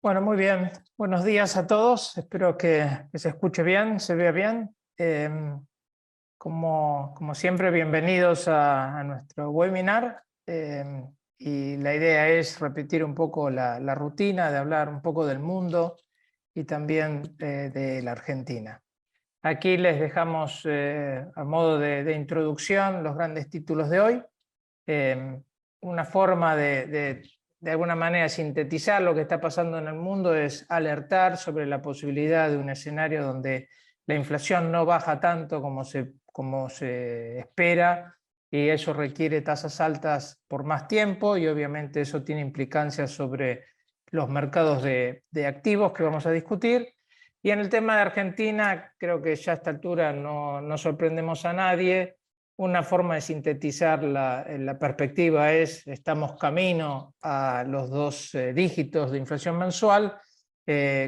Bueno, muy bien. Buenos días a todos. Espero que se escuche bien, se vea bien. Como siempre, bienvenidos a nuestro webinar. Y la idea es repetir un poco la rutina, de hablar un poco del mundo y también de la Argentina. Aquí les dejamos a modo de introducción los grandes títulos de hoy. Una forma de alguna manera sintetizar lo que está pasando en el mundo es alertar sobre la posibilidad de un escenario donde la inflación no baja tanto como se espera, y eso requiere tasas altas por más tiempo, y obviamente eso tiene implicancias sobre los mercados de activos que vamos a discutir. Y en el tema de Argentina, creo que ya a esta altura no sorprendemos a nadie. Una forma de sintetizar la perspectiva es: estamos camino a los 2 dígitos de inflación mensual,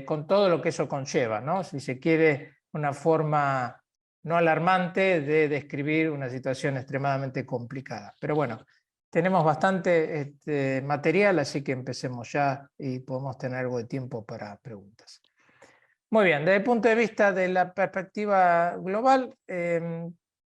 con todo lo que eso conlleva, ¿no? Si se quiere, una forma no alarmante de describir una situación extremadamente complicada. Pero bueno, tenemos bastante material, así que empecemos ya y podemos tener algo de tiempo para preguntas. Muy bien, desde el punto de vista de la perspectiva global,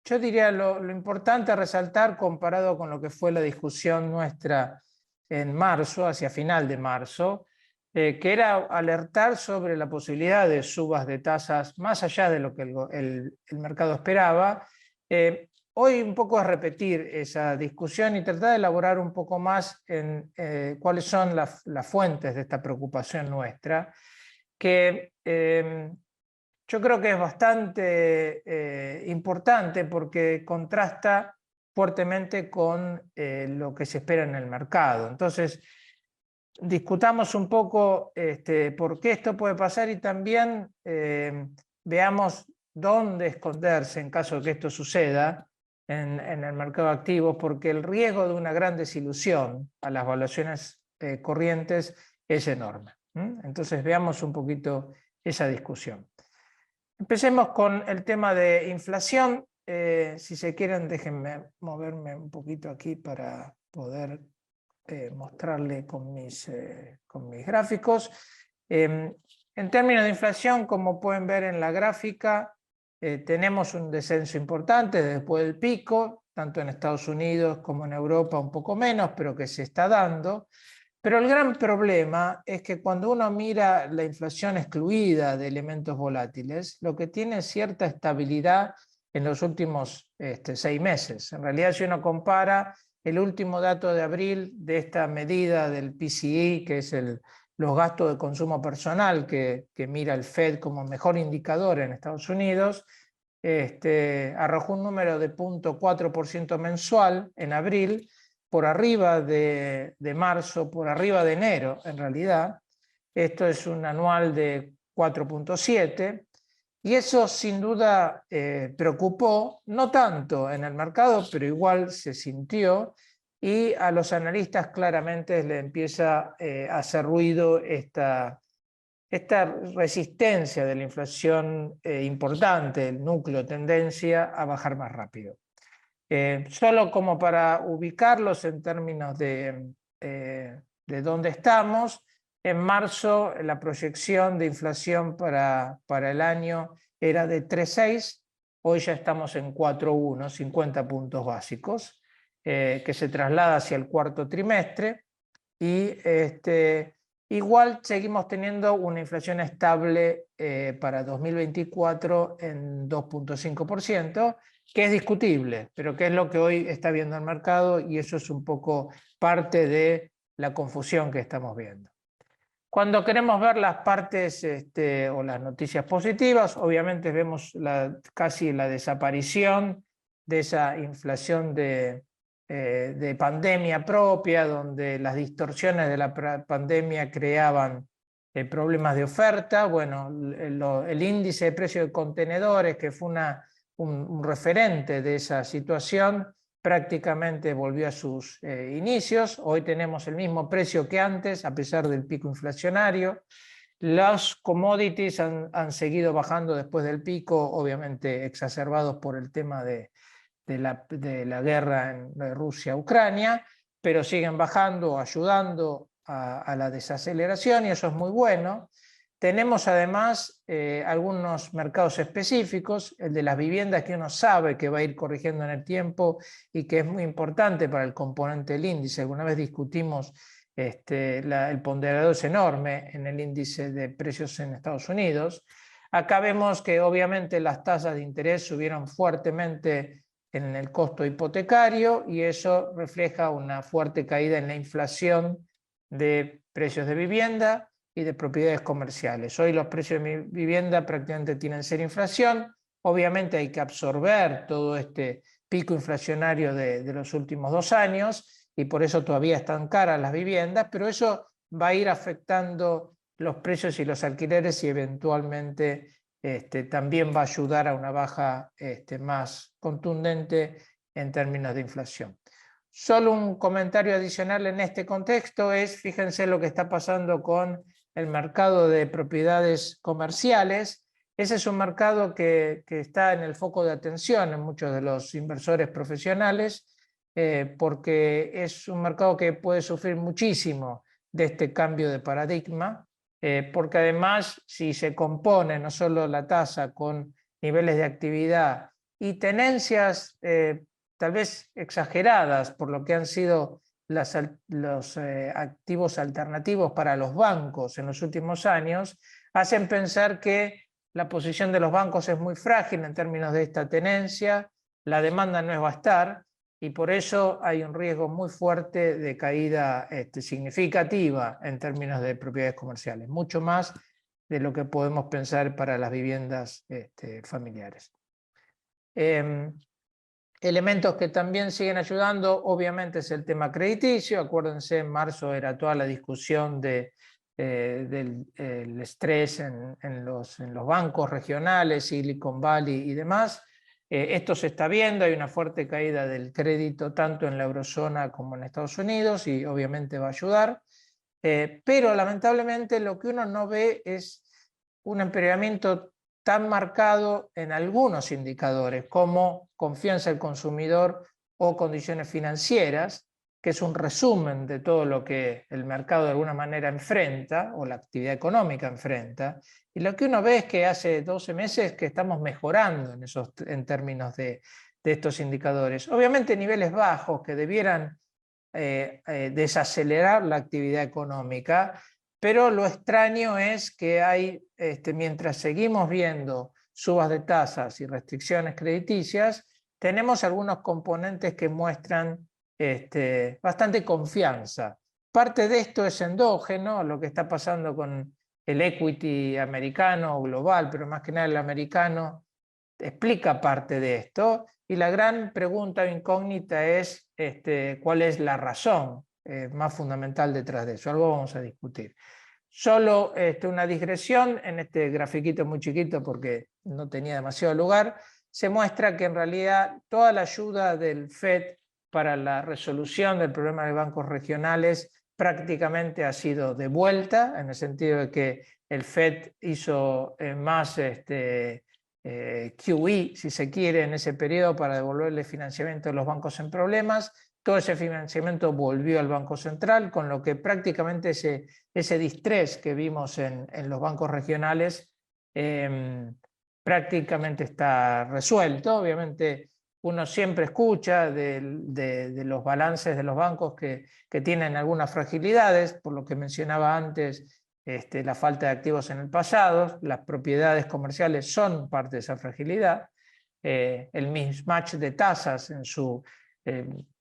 yo diría lo importante a resaltar, comparado con lo que fue la discusión nuestra en marzo, hacia final de marzo, que era alertar sobre la posibilidad de subas de tasas más allá de lo que el mercado esperaba. Hoy un poco es repetir esa discusión y tratar de elaborar un poco más en cuáles son las fuentes de esta preocupación nuestra, que yo creo que es bastante importante porque contrasta fuertemente con lo que se espera en el mercado. Entonces, discutamos un poco por qué esto puede pasar, y también veamos dónde esconderse en caso de que esto suceda en el mercado de activos, porque el riesgo de una gran desilusión a las valuaciones corrientes es enorme. Entonces veamos un poquito esa discusión. Empecemos con el tema de inflación. Si se quieren, déjenme moverme un poquito aquí para poder mostrarle con mis gráficos. En términos de inflación, como pueden ver en la gráfica, tenemos un descenso importante después del pico, tanto en Estados Unidos como en Europa, un poco menos, pero que se está dando. Pero el gran problema es que cuando uno mira la inflación excluida de elementos volátiles, lo que tiene es cierta estabilidad en los últimos 6 meses. En realidad, si uno compara el último dato de abril de esta medida del PCE, que es los gastos de consumo personal que mira el Fed como mejor indicador en Estados Unidos, arrojó un número de 0,4% mensual en abril, por arriba de marzo, por arriba de enero en realidad. Esto es un anual de 4,7, y eso sin duda preocupó, no tanto en el mercado, pero igual se sintió, y a los analistas claramente le empieza a hacer ruido esta resistencia de la inflación importante, el núcleo, tendencia a bajar más rápido. Solo como para ubicarlos en términos de dónde estamos, en marzo la proyección de inflación para el año era de 3,6, hoy ya estamos en 4,1, 50 puntos básicos, que se traslada hacia el cuarto trimestre, y igual seguimos teniendo una inflación estable para 2024 en 2,5%, que es discutible, pero que es lo que hoy está viendo el mercado, y eso es un poco parte de la confusión que estamos viendo. Cuando queremos ver las partes o las noticias positivas, obviamente vemos casi la desaparición de esa inflación de pandemia propia, donde las distorsiones de la pandemia creaban problemas de oferta. Bueno, el índice de precio de contenedores, que fue un referente de esa situación, prácticamente volvió a sus inicios. Hoy tenemos el mismo precio que antes, a pesar del pico inflacionario. Los commodities han seguido bajando después del pico, obviamente exacerbados por el tema de la guerra de Rusia-Ucrania, pero siguen bajando, ayudando a la desaceleración y eso es muy bueno. Tenemos además algunos mercados específicos, el de las viviendas que uno sabe que va a ir corrigiendo en el tiempo y que es muy importante para el componente del índice. Alguna vez discutimos, el ponderador es enorme en el índice de precios en Estados Unidos. Acá vemos que obviamente las tasas de interés subieron fuertemente en el costo hipotecario y eso refleja una fuerte caída en la inflación de precios de vivienda y de propiedades comerciales. Hoy los precios de mi vivienda prácticamente tienen cero inflación. Obviamente hay que absorber todo este pico inflacionario de los últimos 2 años y por eso todavía están caras las viviendas, pero eso va a ir afectando los precios y los alquileres y eventualmente también va a ayudar a una baja más contundente en términos de inflación. Solo un comentario adicional en este contexto es, fíjense lo que está pasando con el mercado de propiedades comerciales. Ese es un mercado que está en el foco de atención en muchos de los inversores profesionales, porque es un mercado que puede sufrir muchísimo de este cambio de paradigma, porque además si se compone no solo la tasa con niveles de actividad y tenencias tal vez exageradas por lo que han sido los activos alternativos para los bancos en los últimos años, hacen pensar que la posición de los bancos es muy frágil en términos de esta tenencia, la demanda no va a estar y por eso hay un riesgo muy fuerte de caída significativa en términos de propiedades comerciales, mucho más de lo que podemos pensar para las viviendas familiares. Elementos que también siguen ayudando, obviamente, es el tema crediticio. Acuérdense, en marzo era toda la discusión del estrés en los bancos regionales, Silicon Valley y demás. Esto se está viendo, hay una fuerte caída del crédito tanto en la eurozona como en Estados Unidos y obviamente va a ayudar. Pero lamentablemente lo que uno no ve es un empeoramiento tan marcado en algunos indicadores como confianza del consumidor o condiciones financieras, que es un resumen de todo lo que el mercado de alguna manera enfrenta o la actividad económica enfrenta. Y lo que uno ve es que hace 12 meses que estamos mejorando en términos de estos indicadores. Obviamente niveles bajos que debieran desacelerar la actividad económica, pero lo extraño es que hay, mientras seguimos viendo subas de tasas y restricciones crediticias, tenemos algunos componentes que muestran bastante confianza. Parte de esto es endógeno, lo que está pasando con el equity americano o global, pero más que nada el americano explica parte de esto. Y la gran pregunta o incógnita es cuál es la razón más fundamental detrás de eso. Algo vamos a discutir. Solo una digresión en este grafiquito muy chiquito porque no tenía demasiado lugar, se muestra que en realidad toda la ayuda del FED para la resolución del problema de bancos regionales prácticamente ha sido devuelta, en el sentido de que el FED hizo más QE, si se quiere, en ese periodo para devolverle financiamiento a los bancos en problemas. Todo ese financiamiento volvió al Banco Central, con lo que prácticamente ese distrés que vimos en los bancos regionales prácticamente está resuelto. Obviamente uno siempre escucha de los balances de los bancos que tienen algunas fragilidades, por lo que mencionaba antes, la falta de activos en el pasado. Las propiedades comerciales son parte de esa fragilidad. El mismatch de tasas en su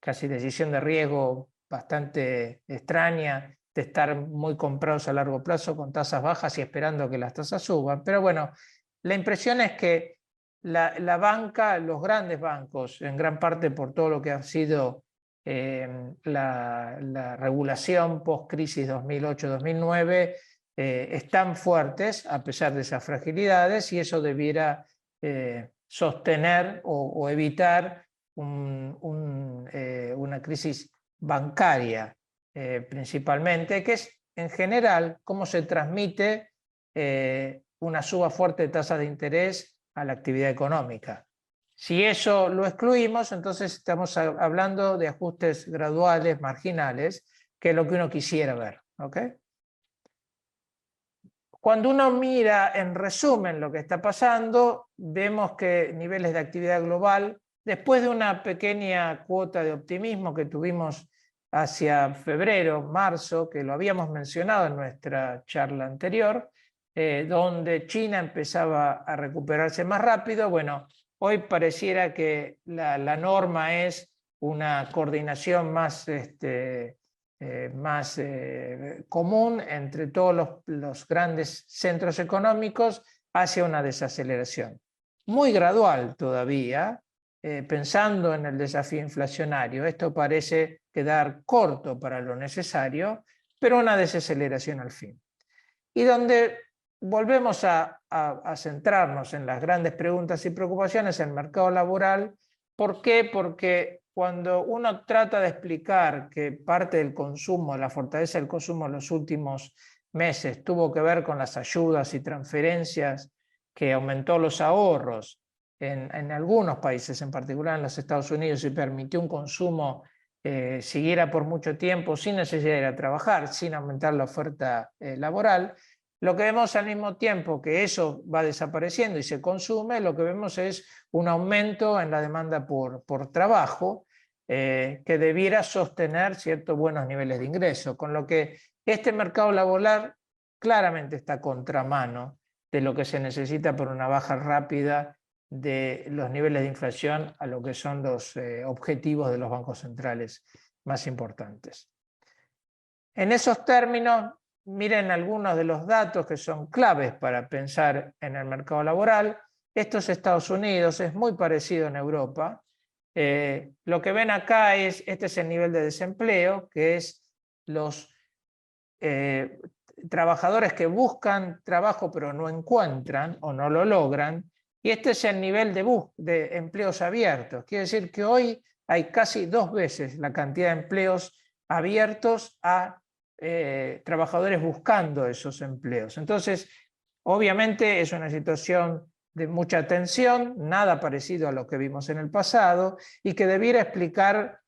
casi decisión de riesgo bastante extraña de estar muy comprados a largo plazo con tasas bajas y esperando que las tasas suban. Pero bueno, la impresión es que la banca, los grandes bancos, en gran parte por todo lo que ha sido la regulación post-crisis 2008-2009, están fuertes a pesar de esas fragilidades y eso debiera sostener o evitar una crisis bancaria principalmente, que es en general cómo se transmite una suba fuerte de tasas de interés a la actividad económica. Si eso lo excluimos, entonces estamos hablando de ajustes graduales, marginales, que es lo que uno quisiera ver, ¿ok? Cuando uno mira en resumen lo que está pasando, vemos que niveles de actividad global, después de una pequeña cuota de optimismo que tuvimos hacia febrero, marzo, que lo habíamos mencionado en nuestra charla anterior, donde China empezaba a recuperarse más rápido, bueno, hoy pareciera que la norma es una coordinación más común entre todos los grandes centros económicos hacia una desaceleración. Muy gradual todavía, pensando en el desafío inflacionario. Esto parece quedar corto para lo necesario, pero una desaceleración al fin. Y donde volvemos a centrarnos en las grandes preguntas y preocupaciones en el mercado laboral. ¿Por qué? Porque cuando uno trata de explicar que parte del consumo, la fortaleza del consumo en los últimos meses tuvo que ver con las ayudas y transferencias, que aumentó los ahorros en algunos países, en particular en los Estados Unidos, y permitió un consumo siguiera por mucho tiempo sin necesidad de ir a trabajar, sin aumentar la oferta laboral, lo que vemos al mismo tiempo que eso va desapareciendo y se consume, lo que vemos es un aumento en la demanda por trabajo que debiera sostener ciertos buenos niveles de ingreso, con lo que este mercado laboral claramente está a contramano de lo que se necesita por una baja rápida de los niveles de inflación a lo que son los objetivos de los bancos centrales más importantes. En esos términos, miren algunos de los datos que son claves para pensar en el mercado laboral. Esto es Estados Unidos, es muy parecido en Europa. Lo que ven acá este es el nivel de desempleo, que es los trabajadores que buscan trabajo pero no encuentran o no lo logran, y este es el nivel de empleos abiertos. Quiere decir que hoy hay casi 2 veces la cantidad de empleos abiertos a trabajadores buscando esos empleos. Entonces, obviamente es una situación de mucha tensión, nada parecido a lo que vimos en el pasado, y que debiera explicar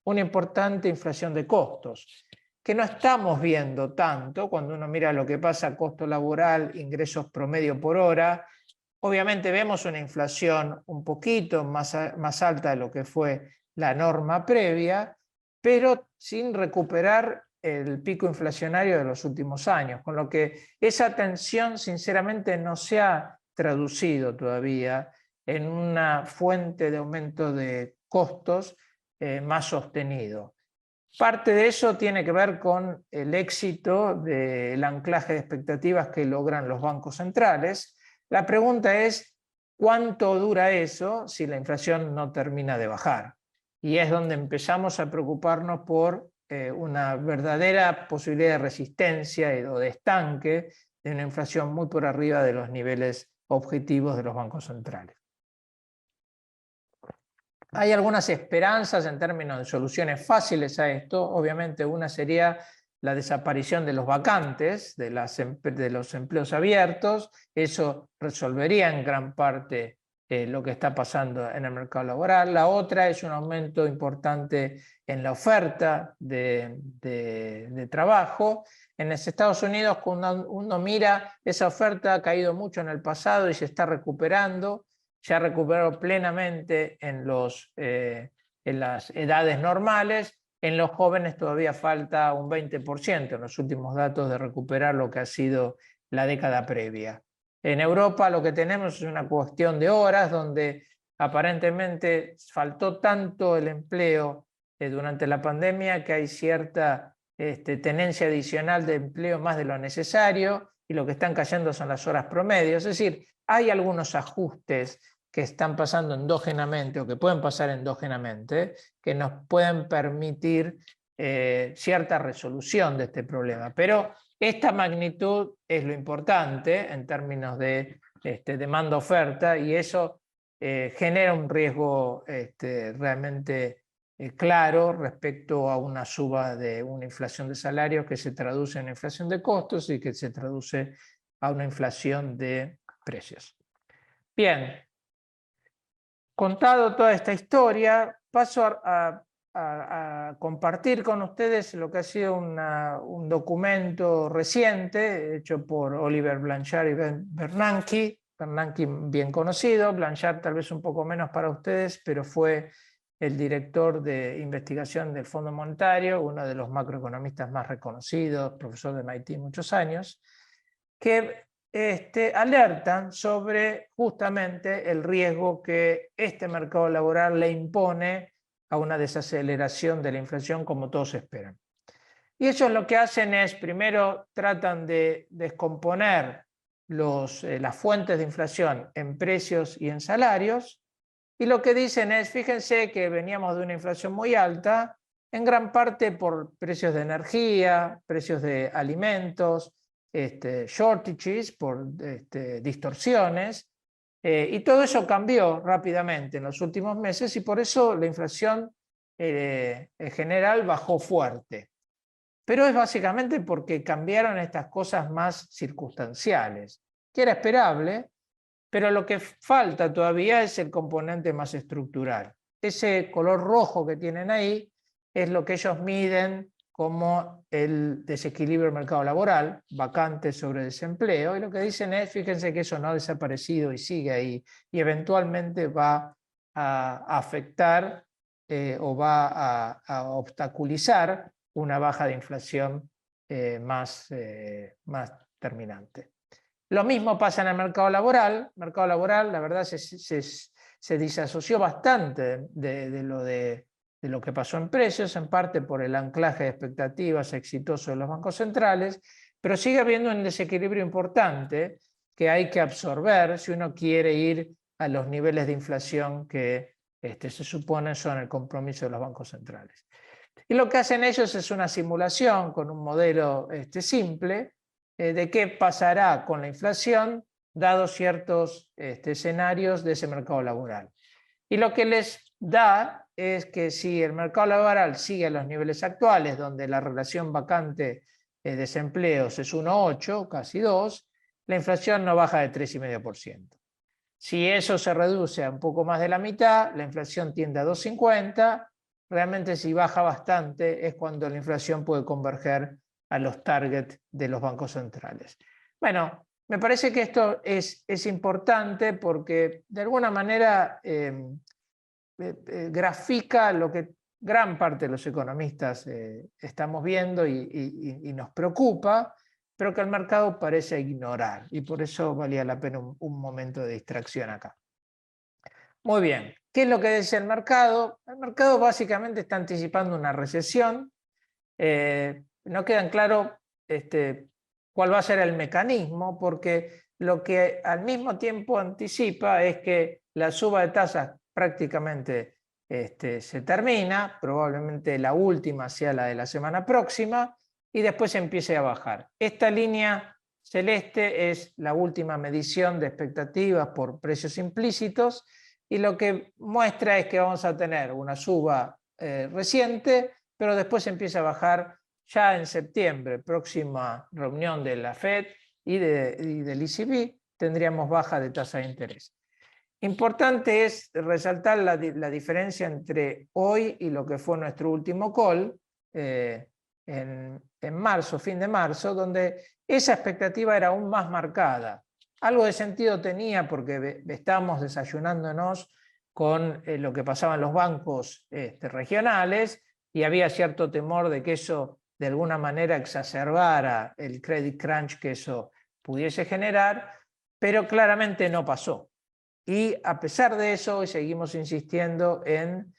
una importante inflación de costos, que no estamos viendo tanto cuando uno mira lo que pasa costo laboral, ingresos promedio por hora. Obviamente vemos una inflación un poquito más alta de lo que fue la norma previa, pero sin recuperar el pico inflacionario de los últimos años, con lo que esa tensión sinceramente no se ha traducido todavía en una fuente de aumento de costos más sostenido. Parte de eso tiene que ver con el éxito del anclaje de expectativas que logran los bancos centrales. La pregunta es, ¿cuánto dura eso si la inflación no termina de bajar? Y es donde empezamos a preocuparnos por una verdadera posibilidad de resistencia o de estanque de una inflación muy por arriba de los niveles objetivos de los bancos centrales. Hay algunas esperanzas en términos de soluciones fáciles a esto. Obviamente una sería la desaparición de los vacantes, de los empleos abiertos. Eso resolvería en gran parte lo que está pasando en el mercado laboral. La otra es un aumento importante en la oferta de trabajo. En los Estados Unidos, cuando uno mira, esa oferta ha caído mucho en el pasado y se está recuperando. Se ha recuperado plenamente en las edades normales. En los jóvenes todavía falta un 20% en los últimos datos de recuperar lo que ha sido la década previa. En Europa lo que tenemos es una cuestión de horas, donde aparentemente faltó tanto el empleo durante la pandemia que hay cierta tenencia adicional de empleo más de lo necesario, y lo que están cayendo son las horas promedio. Es decir, hay algunos ajustes que están pasando endógenamente o que pueden pasar endógenamente que nos pueden permitir cierta resolución de este problema. Pero esta magnitud es lo importante en términos de demanda-oferta, y eso genera un riesgo realmente claro respecto a una suba de una inflación de salarios que se traduce en inflación de costos y que se traduce a una inflación de precios. Bien, contado toda esta historia, paso a a compartir con ustedes lo que ha sido un documento reciente hecho por Oliver Blanchard y Ben Bernanke. Bernanke bien conocido, Blanchard tal vez un poco menos para ustedes, pero fue el director de investigación del Fondo Monetario, uno de los macroeconomistas más reconocidos, profesor de MIT muchos años, que alertan sobre justamente el riesgo que este mercado laboral le impone a una desaceleración de la inflación como todos esperan. Y ellos lo que hacen es, primero tratan de descomponer las fuentes de inflación en precios y en salarios, y lo que dicen es, fíjense que veníamos de una inflación muy alta, en gran parte por precios de energía, precios de alimentos, shortages, por distorsiones, y todo eso cambió rápidamente en los últimos meses y por eso la inflación en general bajó fuerte. Pero es básicamente porque cambiaron estas cosas más circunstanciales, que era esperable, pero lo que falta todavía es el componente más estructural. Ese color rojo que tienen ahí es lo que ellos miden como el desequilibrio del mercado laboral, vacantes sobre desempleo, y lo que dicen es, fíjense que eso no ha desaparecido y sigue ahí, y eventualmente va a afectar o va a obstaculizar una baja de inflación más terminante. Lo mismo pasa en el mercado laboral. El mercado laboral, la verdad, se disasoció bastante de lo que pasó en precios, en parte por el anclaje de expectativas exitoso de los bancos centrales, pero sigue habiendo un desequilibrio importante que hay que absorber si uno quiere ir a los niveles de inflación que se supone son el compromiso de los bancos centrales. Y lo que hacen ellos es una simulación con un modelo simple, de qué pasará con la inflación dados ciertos escenarios de ese mercado laboral. Y lo que les da es que si el mercado laboral sigue a los niveles actuales, donde la relación vacante desempleos es 1,8, casi 2, la inflación no baja de 3,5%. Si eso se reduce a un poco más de la mitad, la inflación tiende a 2,50. Realmente si baja bastante es cuando la inflación puede converger a los targets de los bancos centrales. Bueno, me parece que esto es importante porque de alguna manera grafica lo que gran parte de los economistas estamos viendo y nos preocupa, pero que el mercado parece ignorar, y por eso valía la pena un momento de distracción acá. Muy bien, ¿qué es lo que dice el mercado? El mercado básicamente está anticipando una recesión. No queda claro cuál va a ser el mecanismo, porque lo que al mismo tiempo anticipa es que la suba de tasas prácticamente se termina, probablemente la última sea la de la semana próxima, y después empiece a bajar. Esta línea celeste es la última medición de expectativas por precios implícitos, y lo que muestra es que vamos a tener una suba reciente, pero después empieza a bajar ya en septiembre, próxima reunión de la Fed y del ECB, tendríamos baja de tasa de interés. Importante es resaltar la diferencia entre hoy y lo que fue nuestro último call en marzo, fin de marzo, donde esa expectativa era aún más marcada. Algo de sentido tenía porque estábamos desayunándonos con lo que pasaba en los bancos regionales y había cierto temor de que eso de alguna manera exacerbara el credit crunch que eso pudiese generar, pero claramente no pasó. Y a pesar de eso, hoy seguimos insistiendo en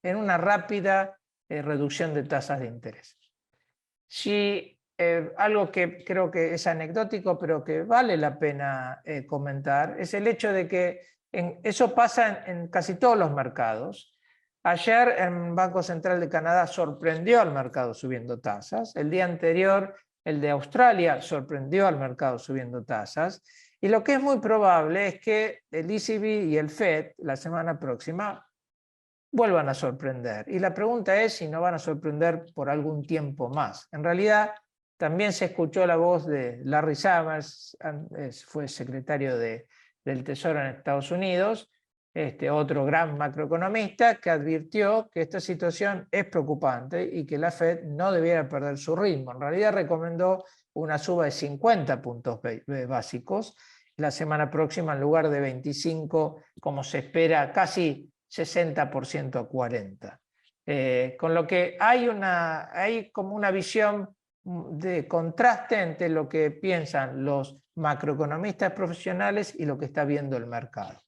una rápida reducción de tasas de interés. Si algo que creo que es anecdótico, pero que vale la pena comentar, es el hecho de que eso pasa en casi todos los mercados. Ayer el Banco Central de Canadá sorprendió al mercado subiendo tasas. El día anterior el de Australia sorprendió al mercado subiendo tasas. Y lo que es muy probable es que el ECB y el Fed la semana próxima vuelvan a sorprender. Y la pregunta es si no van a sorprender por algún tiempo más. En realidad, también se escuchó la voz de Larry Summers, fue secretario del Tesoro en Estados Unidos, otro gran macroeconomista, que advirtió que esta situación es preocupante y que la Fed no debiera perder su ritmo. En realidad recomendó una suba de 50 puntos básicos la semana próxima en lugar de 25, como se espera, casi 60% a 40%. Con lo que hay como una visión de contraste entre lo que piensan los macroeconomistas profesionales y lo que está viendo el mercado.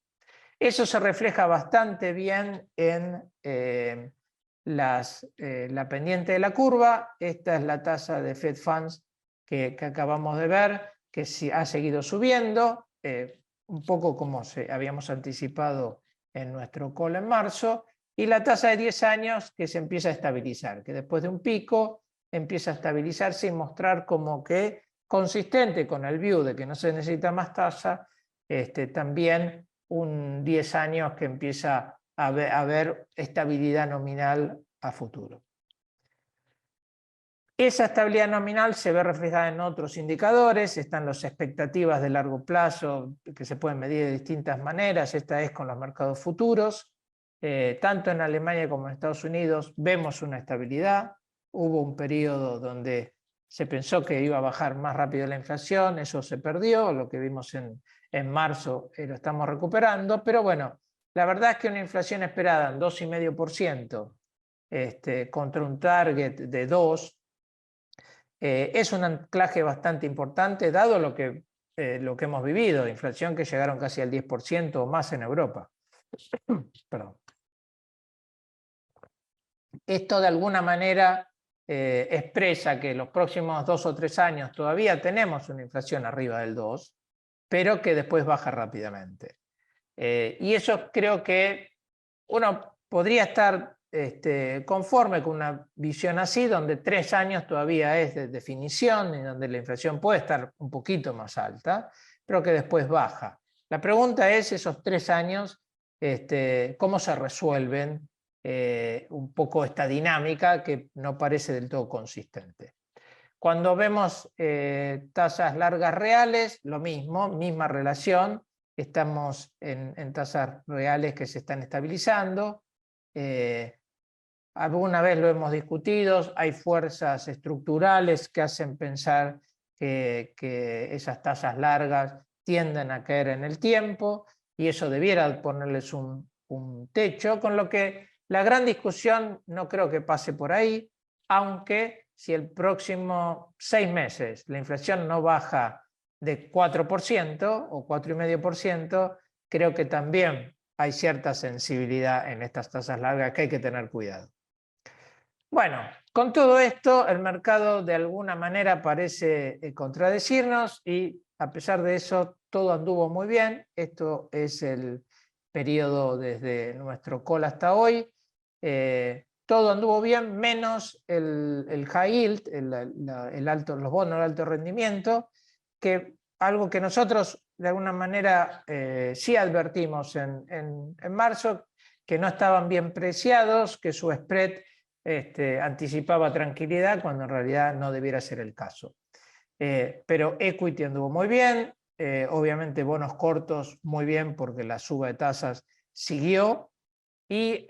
Eso se refleja bastante bien en la pendiente de la curva. Esta es la tasa de Fed Funds que acabamos de ver, que ha seguido subiendo, un poco como habíamos anticipado en nuestro call en marzo, y la tasa de 10 años que se empieza a estabilizar, que después de un pico empieza a estabilizarse y mostrar como que, consistente con el view de que no se necesita más tasa, también un 10 años que empieza a haber estabilidad nominal a futuro. Esa estabilidad nominal se ve reflejada en otros indicadores, están las expectativas de largo plazo que se pueden medir de distintas maneras, esta es con los mercados futuros, tanto en Alemania como en Estados Unidos vemos una estabilidad, hubo un periodo donde se pensó que iba a bajar más rápido la inflación, eso se perdió, lo que vimos en marzo lo estamos recuperando, pero bueno, la verdad es que una inflación esperada en 2,5%, contra un target de 2%, es un anclaje bastante importante, dado lo que hemos vivido, inflación que llegaron casi al 10% o más en Europa. Perdón. Esto de alguna manera expresa que los próximos 2 o 3 años todavía tenemos una inflación arriba del 2%, pero que después baja rápidamente. Y eso creo que uno podría estar conforme con una visión así, donde 3 años todavía es de definición y donde la inflación puede estar un poquito más alta, pero que después baja. La pregunta es, esos 3 años, ¿cómo se resuelven un poco esta dinámica que no parece del todo consistente? Cuando vemos tasas largas reales, lo mismo, misma relación, estamos en tasas reales que se están estabilizando. Alguna vez lo hemos discutido, hay fuerzas estructurales que hacen pensar que esas tasas largas tienden a caer en el tiempo y eso debiera ponerles un techo, con lo que la gran discusión no creo que pase por ahí, aunque si el próximo 6 meses la inflación no baja de 4% o 4,5%, creo que también hay cierta sensibilidad en estas tasas largas que hay que tener cuidado. Bueno, con todo esto el mercado de alguna manera parece contradecirnos y a pesar de eso todo anduvo muy bien. Esto es el periodo desde nuestro call hasta hoy. Todo anduvo bien menos el high yield, los bonos de alto rendimiento, que algo que nosotros de alguna manera sí advertimos en marzo, que no estaban bien preciados, que su spread anticipaba tranquilidad cuando en realidad no debiera ser el caso. Pero equity anduvo muy bien, obviamente bonos cortos muy bien porque la suba de tasas siguió, y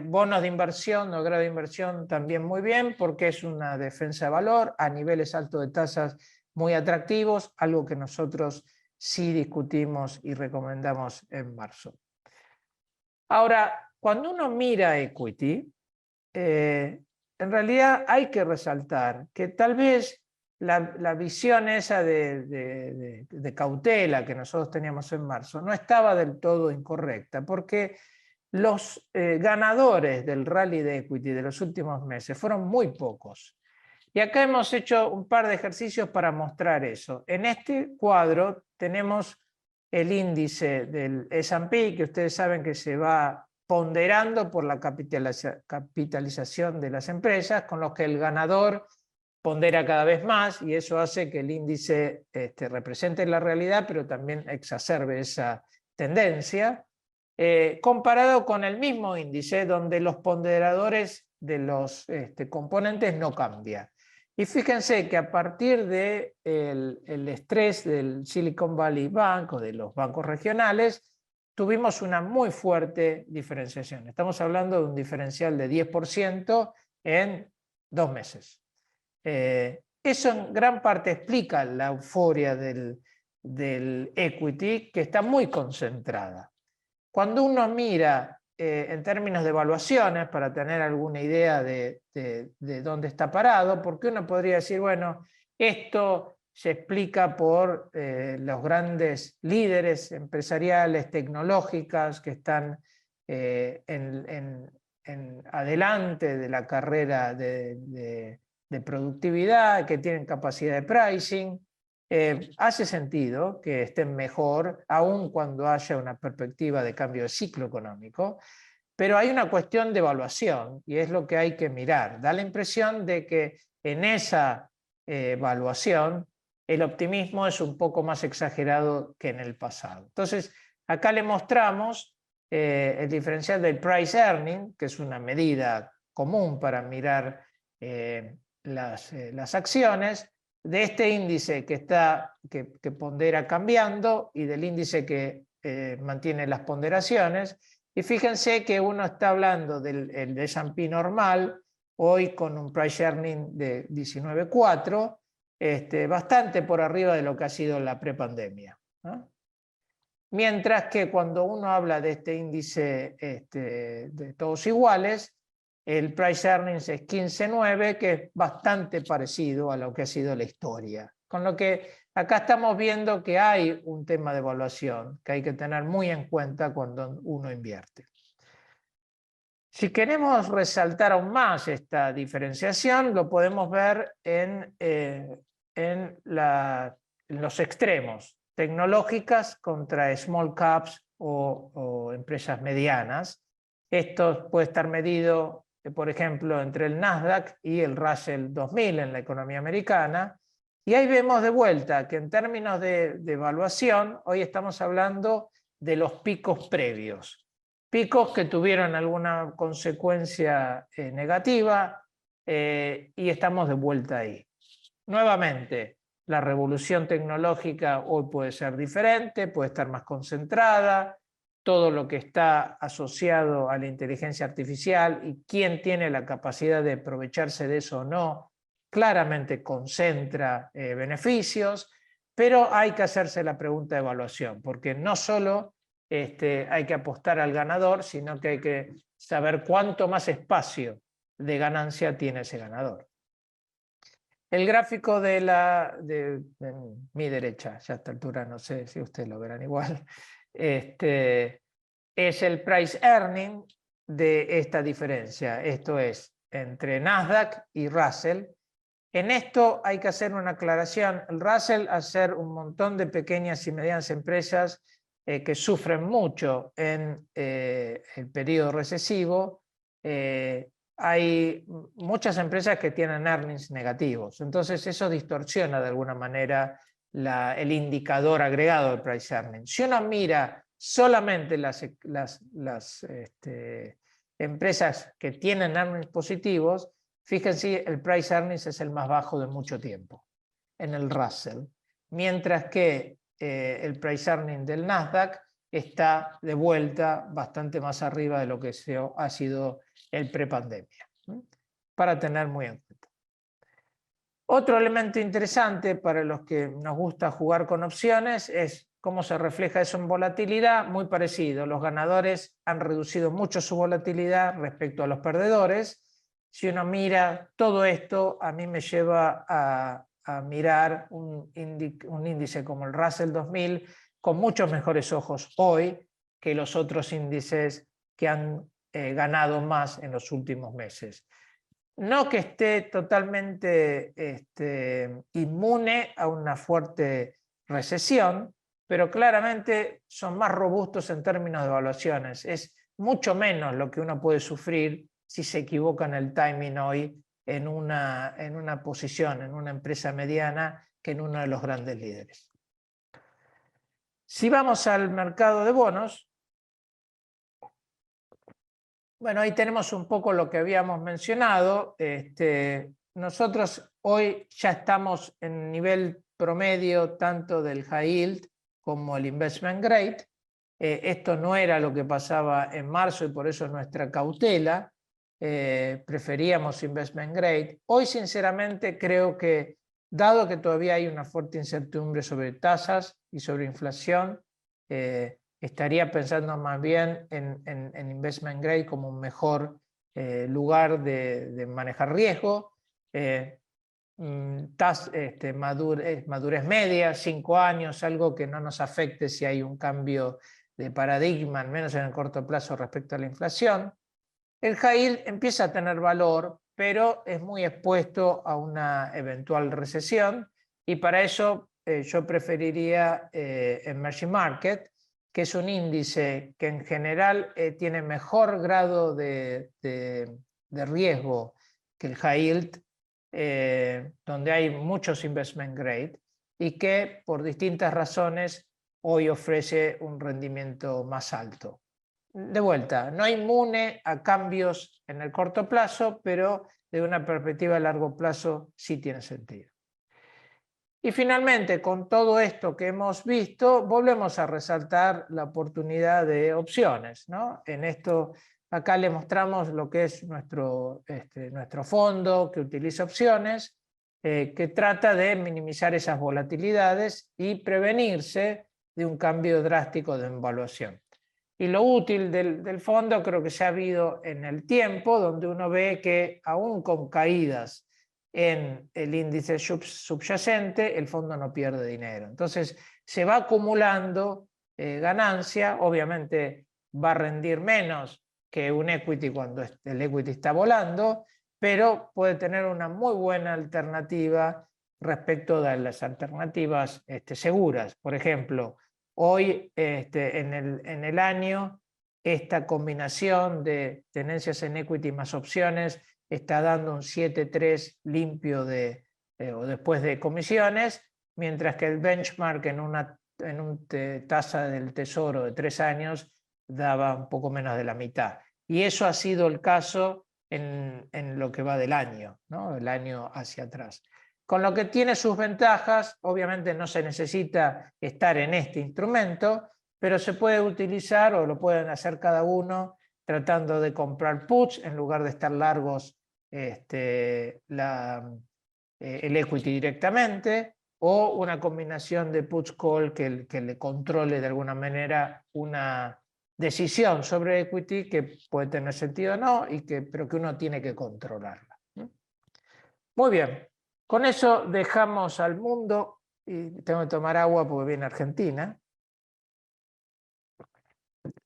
bonos de inversión o grado de inversión también muy bien porque es una defensa de valor a niveles altos de tasas muy atractivos, algo que nosotros sí discutimos y recomendamos en marzo. Ahora, cuando uno mira equity, en realidad hay que resaltar que tal vez la visión esa de cautela que nosotros teníamos en marzo no estaba del todo incorrecta, porque los ganadores del rally de equity de los últimos meses fueron muy pocos. Y acá hemos hecho un par de ejercicios para mostrar eso. En este cuadro tenemos el índice del S&P, que ustedes saben que se va ponderando por la capitalización de las empresas, con los que el ganador pondera cada vez más y eso hace que el índice represente la realidad, pero también exacerbe esa tendencia, comparado con el mismo índice donde los ponderadores de los componentes no cambian. Y fíjense que a partir del estrés del Silicon Valley Bank o de los bancos regionales, tuvimos una muy fuerte diferenciación. Estamos hablando de un diferencial de 10% en 2 meses. Eso en gran parte explica la euforia del equity, que está muy concentrada. Cuando uno mira en términos de evaluaciones, para tener alguna idea de dónde está parado, porque uno podría decir, bueno, esto se explica por los grandes líderes empresariales, tecnológicas, que están adelante de la carrera de productividad, que tienen capacidad de pricing. Hace sentido que estén mejor, aun cuando haya una perspectiva de cambio de ciclo económico, pero hay una cuestión de evaluación y es lo que hay que mirar. Da la impresión de que en esa evaluación el optimismo es un poco más exagerado que en el pasado. Entonces, acá le mostramos el diferencial del price earning, que es una medida común para mirar las acciones, de este índice que pondera cambiando y del índice que mantiene las ponderaciones. Y fíjense que uno está hablando del S&P normal, hoy con un price earning de 19,4, bastante por arriba de lo que ha sido la prepandemia, ¿no? Mientras que cuando uno habla de este índice de todos iguales, el price earnings es 15,9, que es bastante parecido a lo que ha sido la historia. Con lo que acá estamos viendo que hay un tema de evaluación que hay que tener muy en cuenta cuando uno invierte. Si queremos resaltar aún más esta diferenciación, lo podemos ver en los extremos, tecnológicas contra small caps o empresas medianas. Esto puede estar medido, por ejemplo, entre el Nasdaq y el Russell 2000 en la economía americana. Y ahí vemos de vuelta que en términos de evaluación, hoy estamos hablando de los picos previos. Picos que tuvieron alguna consecuencia negativa y estamos de vuelta ahí. Nuevamente, la revolución tecnológica hoy puede ser diferente, puede estar más concentrada, todo lo que está asociado a la inteligencia artificial y quién tiene la capacidad de aprovecharse de eso o no, claramente concentra beneficios, pero hay que hacerse la pregunta de evaluación, porque no solo hay que apostar al ganador, sino que hay que saber cuánto más espacio de ganancia tiene ese ganador. El gráfico de mi derecha, ya a esta altura no sé si ustedes lo verán igual, es el price earning de esta diferencia, esto es entre Nasdaq y Russell. En esto hay que hacer una aclaración. El Russell, hacer un montón de pequeñas y medianas empresas que sufren mucho en el periodo recesivo, hay muchas empresas que tienen earnings negativos. Entonces eso distorsiona de alguna manera el indicador agregado del price earning. Si uno mira solamente las empresas que tienen earnings positivos, fíjense, el price earnings es el más bajo de mucho tiempo en el Russell, mientras que el price earning del Nasdaq está de vuelta bastante más arriba de lo que ha sido el prepandemia, para tener muy en cuenta. Otro elemento interesante para los que nos gusta jugar con opciones es cómo se refleja eso en volatilidad, muy parecido. Los ganadores han reducido mucho su volatilidad respecto a los perdedores. Si uno mira todo esto, a mí me lleva a mirar un índice como el Russell 2000 con muchos mejores ojos hoy que los otros índices que han ganado más en los últimos meses. No que esté totalmente inmune a una fuerte recesión, pero claramente son más robustos en términos de evaluaciones. Es mucho menos lo que uno puede sufrir si se equivoca en el timing hoy en una posición, en una empresa mediana, que en uno de los grandes líderes. Si vamos al mercado de bonos, bueno, ahí tenemos un poco lo que habíamos mencionado. Nosotros hoy ya estamos en nivel promedio tanto del high yield como el investment grade. Esto no era lo que pasaba en marzo y por eso nuestra cautela. Preferíamos investment grade. Hoy, sinceramente, creo que, dado que todavía hay una fuerte incertidumbre sobre tasas y sobre inflación, estaría pensando más bien en investment grade como un mejor lugar de manejar riesgo. Madurez media, 5 años, algo que no nos afecte si hay un cambio de paradigma, al menos en el corto plazo respecto a la inflación. El high yield empieza a tener valor, pero es muy expuesto a una eventual recesión, y para eso yo preferiría Emerging Market, que es un índice que en general tiene mejor grado de riesgo que el high yield, donde hay muchos investment grade y que por distintas razones hoy ofrece un rendimiento más alto. De vuelta, no inmune a cambios en el corto plazo, pero de una perspectiva a largo plazo sí tiene sentido. Y finalmente, con todo esto que hemos visto, volvemos a resaltar la oportunidad de opciones, ¿no? En esto, acá le mostramos lo que es nuestro fondo que utiliza opciones, que trata de minimizar esas volatilidades y prevenirse de un cambio drástico de evaluación. Y lo útil del fondo creo que se ha habido en el tiempo, donde uno ve que aún con caídas en el índice subyacente, el fondo no pierde dinero. Entonces se va acumulando ganancia, obviamente va a rendir menos que un equity cuando el equity está volando, pero puede tener una muy buena alternativa respecto de las alternativas seguras. Por ejemplo, hoy en el año, esta combinación de tenencias en equity más opciones está dando un 7,3 limpio o después de comisiones, mientras que el benchmark en una tasa del tesoro de 3 años daba un poco menos de la mitad. Y eso ha sido el caso en lo que va del año, ¿no? El año hacia atrás. Con lo que tiene sus ventajas, obviamente no se necesita estar en este instrumento, pero se puede utilizar o lo pueden hacer cada uno tratando de comprar puts en lugar de estar largos el equity directamente, o una combinación de puts call que le controle de alguna manera una decisión sobre equity que puede tener sentido o no, pero que uno tiene que controlarla. Muy bien, con eso dejamos al mundo, y tengo que tomar agua porque viene Argentina,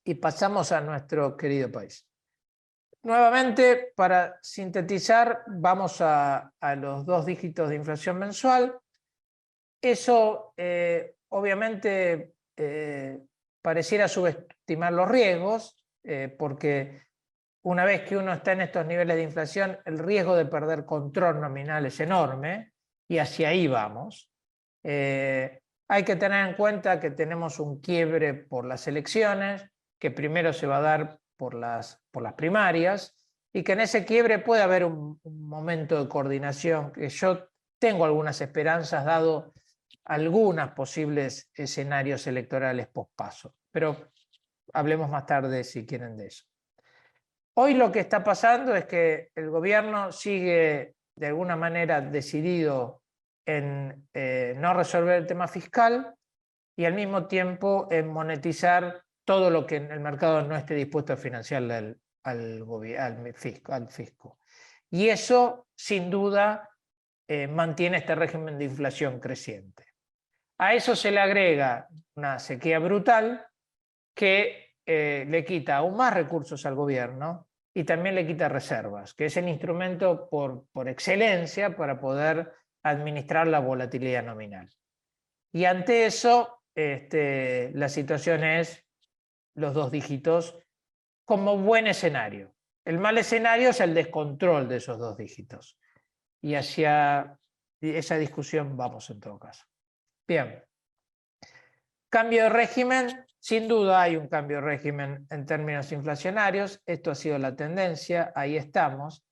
y pasamos a nuestro querido país. Nuevamente, para sintetizar, vamos a los 2 dígitos de inflación mensual. Eso obviamente pareciera subestimar los riesgos, porque una vez que uno está en estos niveles de inflación, el riesgo de perder control nominal es enorme, y hacia ahí vamos. Hay que tener en cuenta que tenemos un quiebre por las elecciones, que primero se va a dar por las primarias, y que en ese quiebre puede haber un momento de coordinación, que yo tengo algunas esperanzas dado algunos posibles escenarios electorales pospaso, pero hablemos más tarde si quieren de eso. Hoy lo que está pasando es que el gobierno sigue de alguna manera decidido en no resolver el tema fiscal y al mismo tiempo en monetizar todo lo que en el mercado no esté dispuesto a financiar al fisco. Y eso, sin duda, mantiene este régimen de inflación creciente. A eso se le agrega una sequía brutal que le quita aún más recursos al gobierno y también le quita reservas, que es el instrumento por excelencia para poder administrar la volatilidad nominal. Y ante eso, la situación es los 2 dígitos como buen escenario. El mal escenario es el descontrol de esos 2 dígitos. Y hacia esa discusión vamos en todo caso. Bien. Cambio de régimen. Sin duda hay un cambio de régimen en términos inflacionarios. Esto ha sido la tendencia. Ahí estamos.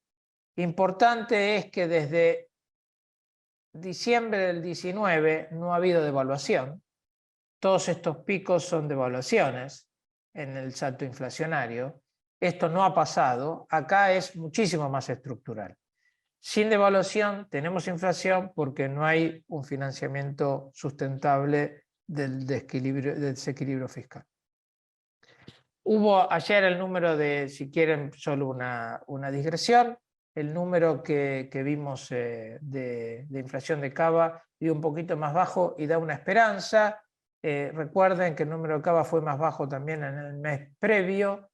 Importante es que desde diciembre del 19 no ha habido devaluación. Todos estos picos son devaluaciones. en el salto inflacionario. Esto no ha pasado, acá es muchísimo más estructural. Sin devaluación tenemos inflación porque no hay un financiamiento sustentable del desequilibrio fiscal. Hubo ayer el número de, si quieren, solo una digresión, el número que vimos de inflación de Cava dio un poquito más bajo y da una esperanza. Recuerden que el número de Cava fue más bajo también en el mes previo.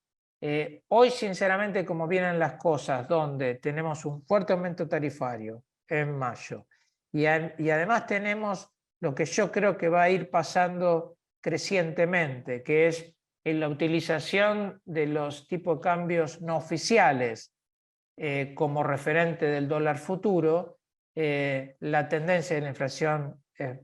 Hoy, sinceramente, como vienen las cosas, donde tenemos un fuerte aumento tarifario en mayo y además tenemos lo que yo creo que va a ir pasando crecientemente, que es en la utilización de los tipos de cambios no oficiales como referente del dólar futuro, la tendencia de la inflación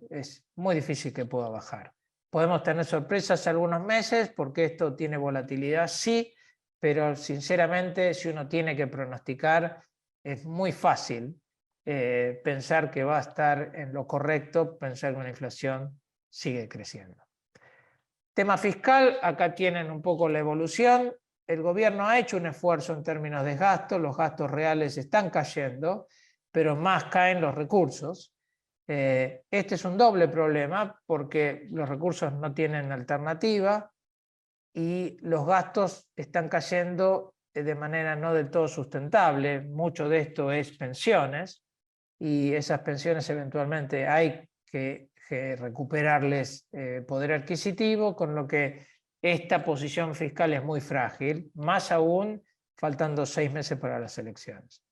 es muy difícil que pueda bajar. Podemos tener sorpresas algunos meses porque esto tiene volatilidad, sí, pero sinceramente si uno tiene que pronosticar es muy fácil pensar que va a estar en lo correcto, pensar que una inflación sigue creciendo. Tema fiscal, acá tienen un poco la evolución. El gobierno ha hecho un esfuerzo en términos de gastos, los gastos reales están cayendo, pero más caen los recursos. Este es un doble problema porque los recursos no tienen alternativa y los gastos están cayendo de manera no del todo sustentable. Mucho de esto es pensiones y esas pensiones eventualmente hay que recuperarles poder adquisitivo, con lo que esta posición fiscal es muy frágil, más aún faltando 6 meses para las elecciones.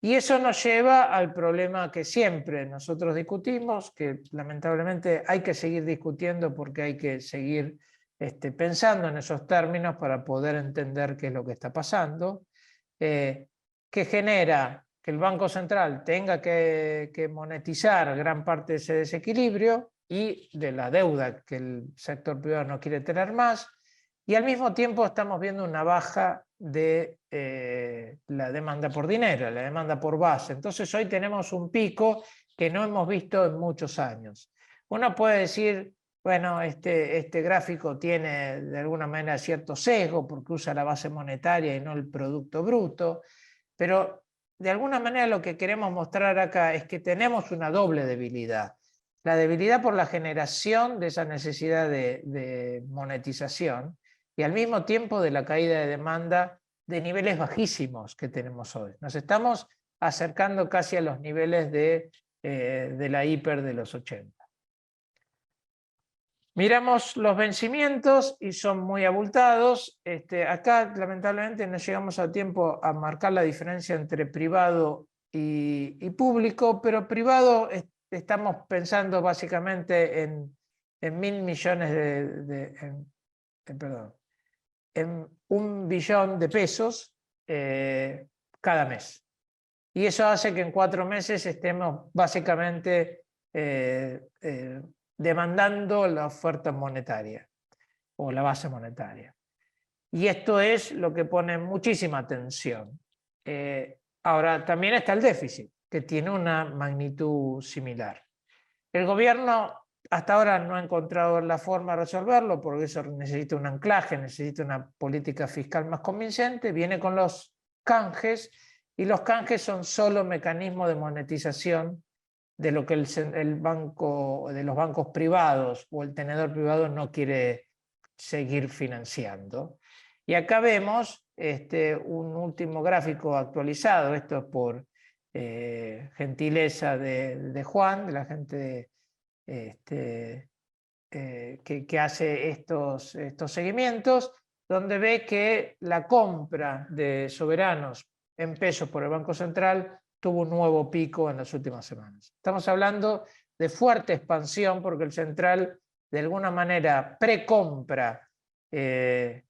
Y eso nos lleva al problema que siempre nosotros discutimos, que lamentablemente hay que seguir discutiendo porque hay que seguir pensando en esos términos para poder entender qué es lo que está pasando, que genera que el Banco Central tenga que monetizar gran parte de ese desequilibrio y de la deuda que el sector privado no quiere tener más, y al mismo tiempo estamos viendo una baja de la demanda por dinero, la demanda por base. Entonces hoy tenemos un pico que no hemos visto en muchos años. Uno puede decir, bueno, este gráfico tiene de alguna manera cierto sesgo porque usa la base monetaria y no el producto bruto, pero de alguna manera lo que queremos mostrar acá es que tenemos una doble debilidad. La debilidad por la generación de esa necesidad de monetización y al mismo tiempo de la caída de demanda de niveles bajísimos que tenemos hoy. Nos estamos acercando casi a los niveles de la hiper de los 80. Miramos los vencimientos y son muy abultados. Acá lamentablemente no llegamos a tiempo a marcar la diferencia entre privado y público, pero privado estamos pensando básicamente en 1.000 millones perdón, en 1 billón de pesos cada mes. Y eso hace que en 4 meses estemos básicamente demandando la oferta monetaria o la base monetaria. Y esto es lo que pone muchísima tensión. Ahora, también está el déficit, que tiene una magnitud similar. El gobierno hasta ahora no ha encontrado la forma de resolverlo, porque eso necesita un anclaje, necesita una política fiscal más convincente, viene con los canjes, y los canjes son solo mecanismos de monetización de lo que el banco, de los bancos privados o el tenedor privado no quiere seguir financiando. Y acá vemos un último gráfico actualizado, esto es por gentileza de Juan, de la gente que hace estos seguimientos, donde ve que la compra de soberanos en pesos por el Banco Central tuvo un nuevo pico en las últimas semanas. Estamos hablando de fuerte expansión porque el central de alguna manera precompra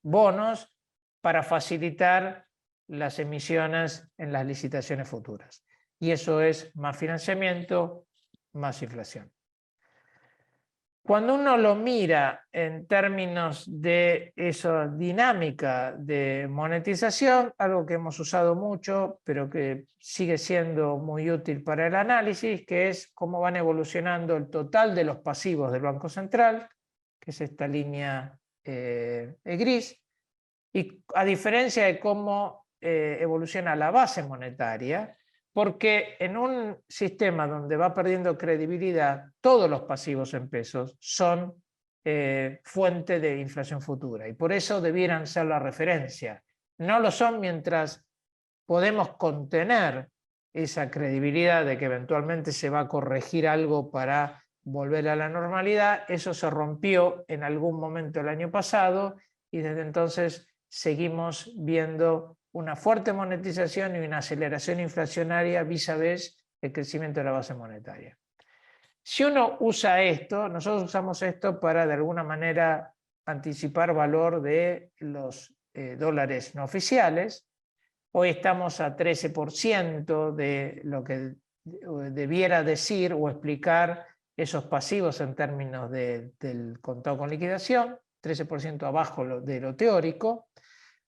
bonos para facilitar las emisiones en las licitaciones futuras. Y eso es más financiamiento, más inflación. Cuando uno lo mira en términos de esa dinámica de monetización, algo que hemos usado mucho, pero que sigue siendo muy útil para el análisis, que es cómo van evolucionando el total de los pasivos del Banco Central, que es esta línea gris, y a diferencia de cómo evoluciona la base monetaria, porque en un sistema donde va perdiendo credibilidad, todos los pasivos en pesos son fuente de inflación futura, y por eso debieran ser la referencia. No lo son mientras podemos contener esa credibilidad de que eventualmente se va a corregir algo para volver a la normalidad. Eso se rompió en algún momento el año pasado y desde entonces seguimos viendo una fuerte monetización y una aceleración inflacionaria vis a vis el crecimiento de la base monetaria. Si uno usa esto, nosotros usamos esto para de alguna manera anticipar valor de los dólares no oficiales. Hoy estamos a 13% de lo que debiera decir o explicar esos pasivos en términos del contado con liquidación, 13% abajo de lo teórico,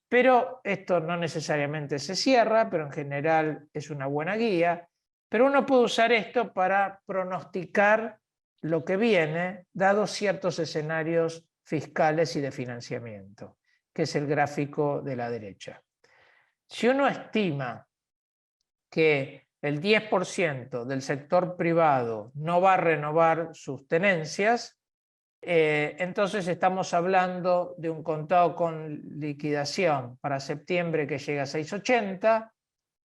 pero esto no necesariamente se cierra, pero en general es una buena guía. Pero uno puede usar esto para pronosticar lo que viene, dados ciertos escenarios fiscales y de financiamiento, que es el gráfico de la derecha. Si uno estima que el 10% del sector privado no va a renovar sus tenencias, entonces estamos hablando de un contado con liquidación para septiembre que llega a 6,80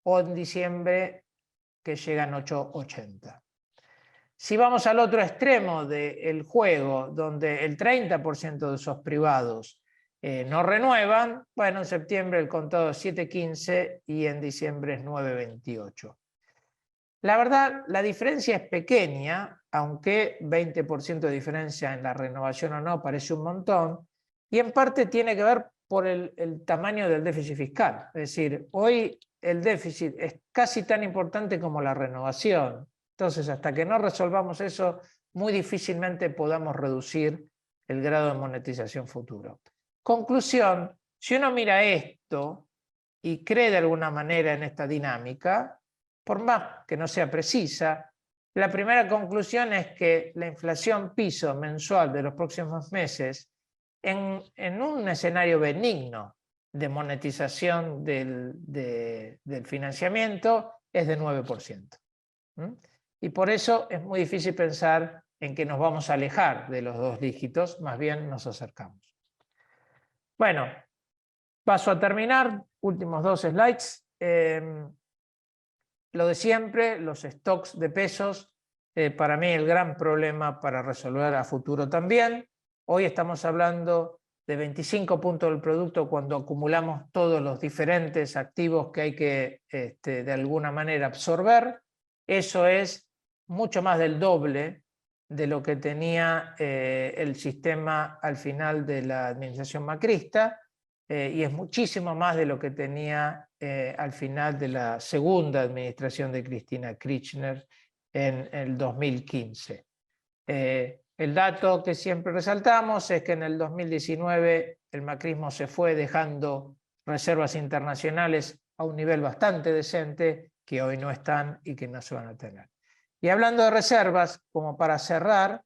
o en diciembre que llegan a 8,80. Si vamos al otro extremo del juego, donde el 30% de esos privados no renuevan, bueno, en septiembre el contado es 7,15 y en diciembre es 9,28. La verdad, la diferencia es pequeña, aunque 20% de diferencia en la renovación o no parece un montón, y en parte tiene que ver por el tamaño del déficit fiscal. Es decir, hoy el déficit es casi tan importante como la renovación. Entonces, hasta que no resolvamos eso, muy difícilmente podamos reducir el grado de monetización futuro. Conclusión, si uno mira esto y cree de alguna manera en esta dinámica, por más que no sea precisa, la primera conclusión es que la inflación piso mensual de los próximos meses, en un escenario benigno de monetización del financiamiento, es de 9%. Y por eso es muy difícil pensar en que nos vamos a alejar de los 2 dígitos, más bien nos acercamos. Bueno, paso a terminar, últimos 2 slides. Lo de siempre, los stocks de pesos, para mí el gran problema para resolver a futuro también. Hoy estamos hablando de 25 puntos del producto cuando acumulamos todos los diferentes activos que hay que de alguna manera absorber. Eso es mucho más del doble de lo que tenía el sistema al final de la administración macrista, y es muchísimo más de lo que tenía al final de la segunda administración de Cristina Kirchner en el 2015. El dato que siempre resaltamos es que en el 2019 el macrismo se fue dejando reservas internacionales a un nivel bastante decente que hoy no están y que no se van a tener. Y hablando de reservas, como para cerrar,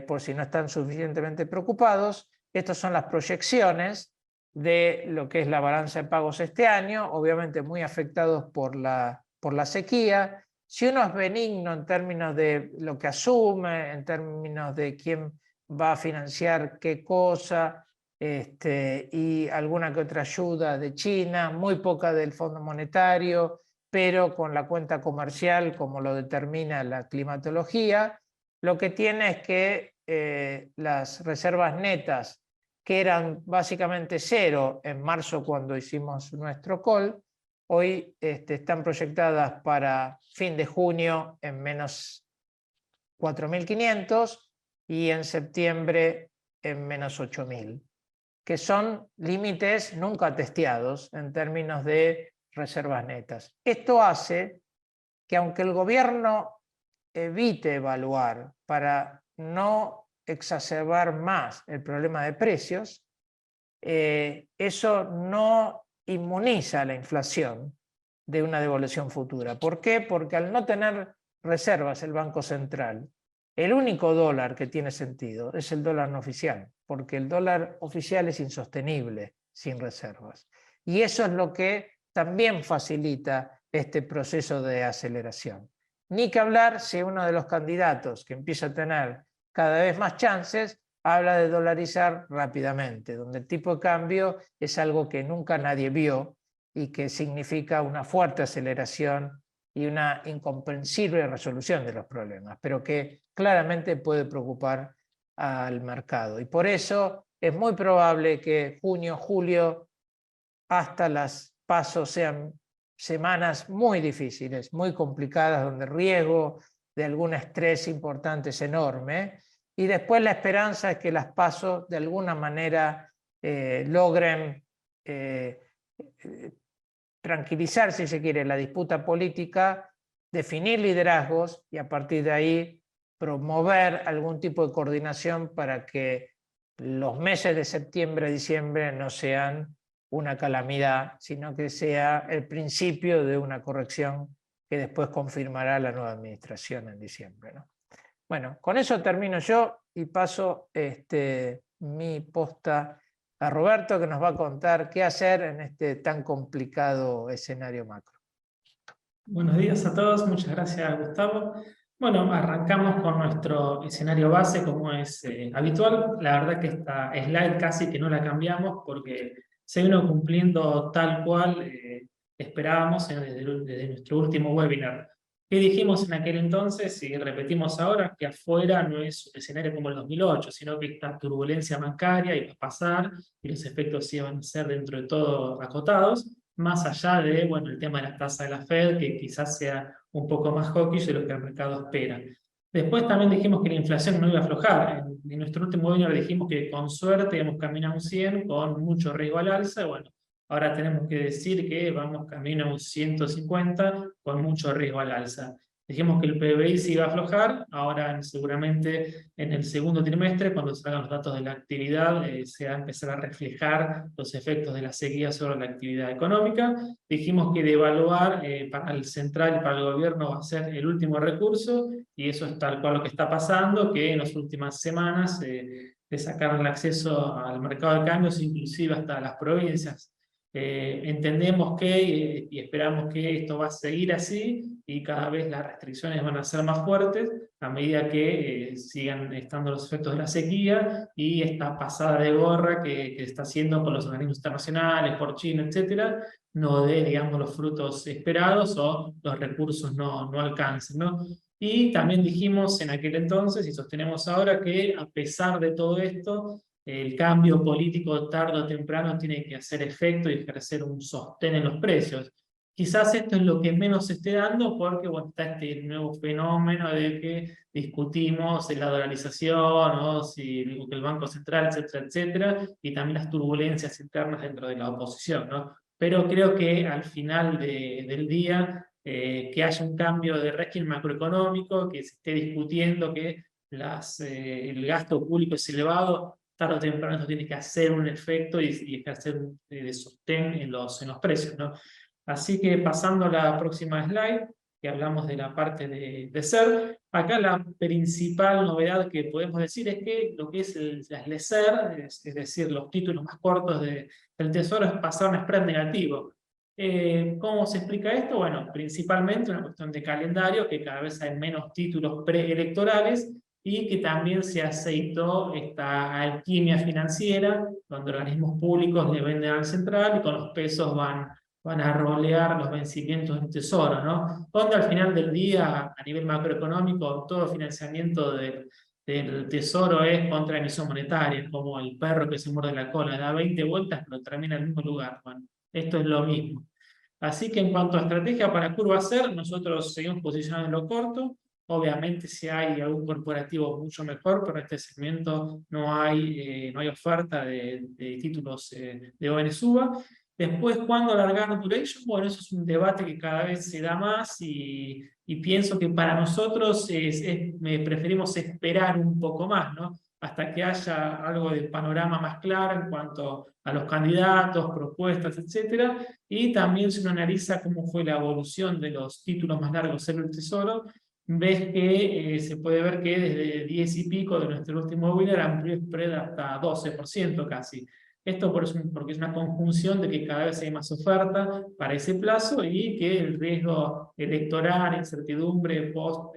por si no están suficientemente preocupados, estas son las proyecciones de lo que es la balanza de pagos este año, obviamente muy afectados por la sequía. Si uno es benigno en términos de lo que asume, en términos de quién va a financiar qué cosa, y alguna que otra ayuda de China, muy poca del Fondo Monetario, pero con la cuenta comercial como lo determina la climatología, lo que tiene es que las reservas netas, que eran básicamente cero en marzo cuando hicimos nuestro call, hoy están proyectadas para fin de junio en menos 4.500 y en septiembre en menos 8.000, que son límites nunca testeados en términos de reservas netas. Esto hace que aunque el gobierno evite evaluar para no exacerbar más el problema de precios, eso no inmuniza la inflación de una devaluación futura. ¿Por qué? Porque al no tener reservas el Banco Central, el único dólar que tiene sentido es el dólar no oficial. porque el dólar oficial es insostenible sin reservas. Y eso es lo que también facilita este proceso de aceleración. Ni que hablar si uno de los candidatos que empieza a tener cada vez más chances habla de dolarizar rápidamente, donde el tipo de cambio es algo que nunca nadie vio y que significa una fuerte aceleración y una incomprensible resolución de los problemas, pero que claramente puede preocupar al mercado. Y por eso es muy probable que junio, julio, hasta las PASO sean semanas muy difíciles, muy complicadas, donde el riesgo de algún estrés importante es enorme. Y después la esperanza es que las PASO de alguna manera logren tranquilizar, si se quiere, la disputa política, definir liderazgos y a partir de ahí promover algún tipo de coordinación para que los meses de septiembre a diciembre no sean una calamidad, sino que sea el principio de una corrección que después confirmará la nueva administración en diciembre, ¿no? Bueno, con eso termino yo y paso mi posta a Roberto, que nos va a contar qué hacer en este tan complicado escenario macro. Buenos días a todos, muchas gracias Gustavo. Bueno, arrancamos con nuestro escenario base como es habitual. La verdad que esta slide casi que no la cambiamos porque se vino cumpliendo tal cual esperábamos desde nuestro último webinar. ¿Qué dijimos en aquel entonces y repetimos ahora? Que afuera no es un escenario como el 2008, sino que esta turbulencia bancaria iba a pasar y los efectos iban a ser dentro de todo acotados, más allá de, bueno, el tema de la tasa de la Fed, que quizás sea un poco más hawkish de lo que el mercado espera. Después también dijimos que la inflación no iba a aflojar. En nuestro último webinar dijimos que con suerte hemos caminado a un 100 con mucho riesgo al alza. Bueno, ahora tenemos que decir que vamos camino a un 150 con mucho riesgo al alza. Dijimos que el PBI se iba a aflojar, ahora seguramente en el segundo trimestre, cuando salgan los datos de la actividad, se va a empezar a reflejar los efectos de la sequía sobre la actividad económica. Dijimos que devaluar para el central y para el gobierno va a ser el último recurso, y eso es tal cual lo que está pasando, que en las últimas semanas le sacaron el acceso al mercado de cambios, inclusive hasta las provincias. Entendemos que y esperamos que esto va a seguir así y cada vez las restricciones van a ser más fuertes a medida que sigan estando los efectos de la sequía y esta pasada de gorra que está haciendo con los organismos internacionales, por China, etcétera, no dé, digamos, los frutos esperados o los recursos no alcancen, ¿no? Y también dijimos en aquel entonces y sostenemos ahora que a pesar de todo esto, el cambio político tarde o temprano tiene que hacer efecto y ejercer un sostén en los precios. Quizás esto es lo que menos se esté dando porque bueno, está este nuevo fenómeno de que discutimos la dolarización, ¿no? Si el Banco Central, etcétera, etcétera, y también las turbulencias internas dentro de la oposición, ¿no? Pero creo que al final del día, que haya un cambio de régimen macroeconómico, que se esté discutiendo que el gasto público es elevado, tarde o temprano esto tiene que hacer un efecto y ejercer de sostén en los precios, ¿no? Así que pasando a la próxima slide, que hablamos de la parte de SER, acá la principal novedad que podemos decir es que lo que es las LESER, es decir, los títulos más cortos del Tesoro, es pasar un spread negativo. ¿Cómo se explica esto? Bueno, principalmente una cuestión de calendario, que cada vez hay menos títulos preelectorales y que también se aceitó esta alquimia financiera, donde organismos públicos le venden al central y con los pesos van a rolear los vencimientos del Tesoro, ¿no? Donde al final del día, a nivel macroeconómico, todo financiamiento del Tesoro es contra emisión monetaria, como el perro que se muerde la cola, da 20 vueltas pero termina en el mismo lugar. Bueno, esto es lo mismo. Así que en cuanto a estrategia para curva SER, nosotros seguimos posicionando en lo corto. Obviamente si hay algún corporativo mucho mejor, pero en este segmento no hay oferta de títulos de ONSUBA. Después, ¿cuándo alargar duration? Bueno, eso es un debate que cada vez se da más y pienso que para nosotros preferimos esperar un poco más, ¿no? Hasta que haya algo de panorama más claro en cuanto a los candidatos, propuestas, etcétera. Y también se analiza cómo fue la evolución de los títulos más largos en el Tesoro. ves que se puede ver que desde 10 y pico de nuestro último webinar amplió spread hasta 12% casi. Esto porque es una conjunción de que cada vez hay más oferta para ese plazo y que el riesgo electoral, incertidumbre post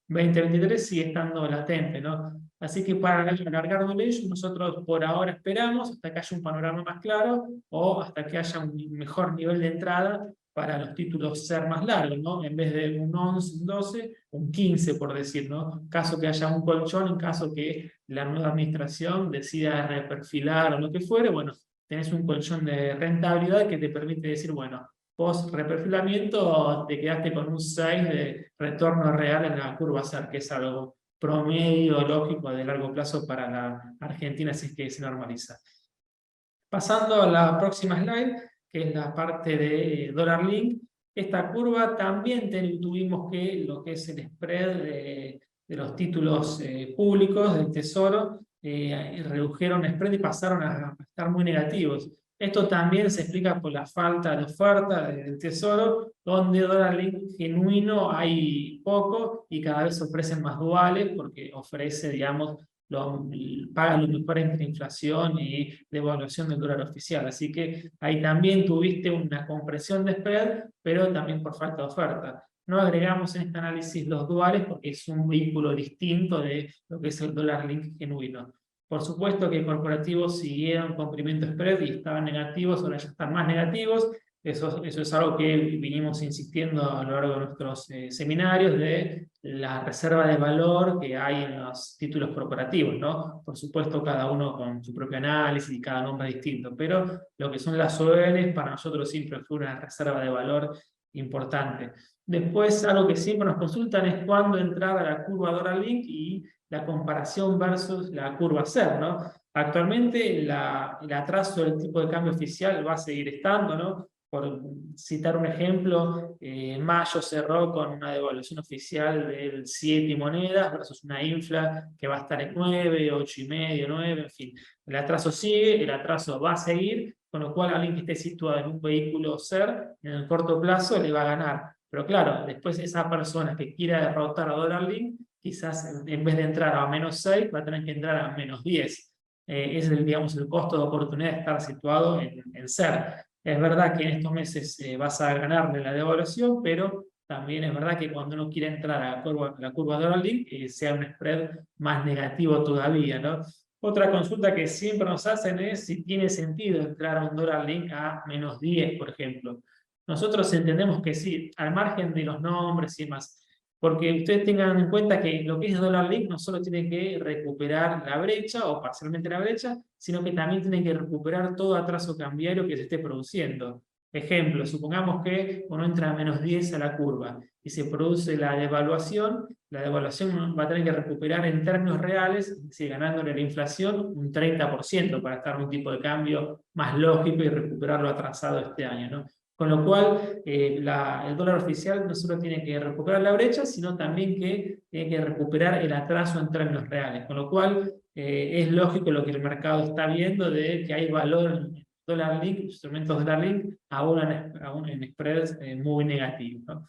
2023 sigue estando latente, ¿no? Así que para alargar de ello, nosotros por ahora esperamos hasta que haya un panorama más claro o hasta que haya un mejor nivel de entrada para los títulos ser más largos, ¿no? En vez de un 11, un 12, un 15, por decir, ¿no? Caso que haya un colchón, en caso que la nueva administración decida reperfilar o lo que fuere, bueno, tenés un colchón de rentabilidad que te permite decir, bueno, post reperfilamiento te quedaste con un 6 de retorno real en la curva SER, que es algo promedio lógico de largo plazo para la Argentina si es que se normaliza. Pasando a la próxima slide, que es la parte de dólar link, esta curva también tuvimos que lo que es el spread de los títulos públicos del Tesoro, redujeron el spread y pasaron a estar muy negativos. Esto también se explica por la falta de oferta del Tesoro, donde dólar link genuino hay poco y cada vez ofrecen más duales porque ofrece, digamos, pagan lo mejor entre inflación y devaluación del dólar oficial. Así que ahí también tuviste una compresión de spread, pero también por falta de oferta. No agregamos en este análisis los duales porque es un vehículo distinto de lo que es el dólar link genuino. Por supuesto que corporativos siguieron con crecimiento spread y estaban negativos, ahora ya están más negativos. Eso es algo que vinimos insistiendo a lo largo de nuestros seminarios de la reserva de valor que hay en los títulos corporativos, ¿no? Por supuesto, cada uno con su propio análisis y cada nombre es distinto, pero lo que son las ONs para nosotros siempre fue una reserva de valor importante. Después, algo que siempre nos consultan es cuándo entrar a la curva dólar link y la comparación versus la curva SER, ¿no? Actualmente el atraso del tipo de cambio oficial va a seguir estando, ¿no? Por citar un ejemplo, mayo cerró con una devaluación oficial del 7 y monedas versus una infla que va a estar en 9, 8 y medio, 9, en fin. El atraso sigue, el atraso va a seguir, con lo cual alguien que esté situado en un vehículo SER, en el corto plazo le va a ganar. Pero claro, después esa persona que quiera derrotar a dólar link, quizás en vez de entrar a menos 6, va a tener que entrar a menos 10. Es digamos, el costo de oportunidad de estar situado en SER. Es verdad que en estos meses vas a ganarle la devaluación, pero también es verdad que cuando uno quiere entrar a la curva dólar link, sea un spread más negativo todavía, ¿no? Otra consulta que siempre nos hacen es si tiene sentido entrar a un dólar link a menos 10, por ejemplo. Nosotros entendemos que sí, al margen de los nombres y demás, porque ustedes tengan en cuenta que lo que es dólar link no solo tiene que recuperar la brecha o parcialmente la brecha, sino que también tiene que recuperar todo atraso cambiario que se esté produciendo. Ejemplo, supongamos que uno entra a menos 10 a la curva y se produce la devaluación va a tener que recuperar en términos reales, es decir, ganándole la inflación un 30% para estar en un tipo de cambio más lógico y recuperarlo atrasado este año, ¿no? Con lo cual, el dólar oficial no solo tiene que recuperar la brecha, sino también que tiene que recuperar el atraso en términos reales. Con lo cual, es lógico lo que el mercado está viendo de que hay valor en dólar link, instrumentos dólar link, aún en spreads muy negativos, ¿no?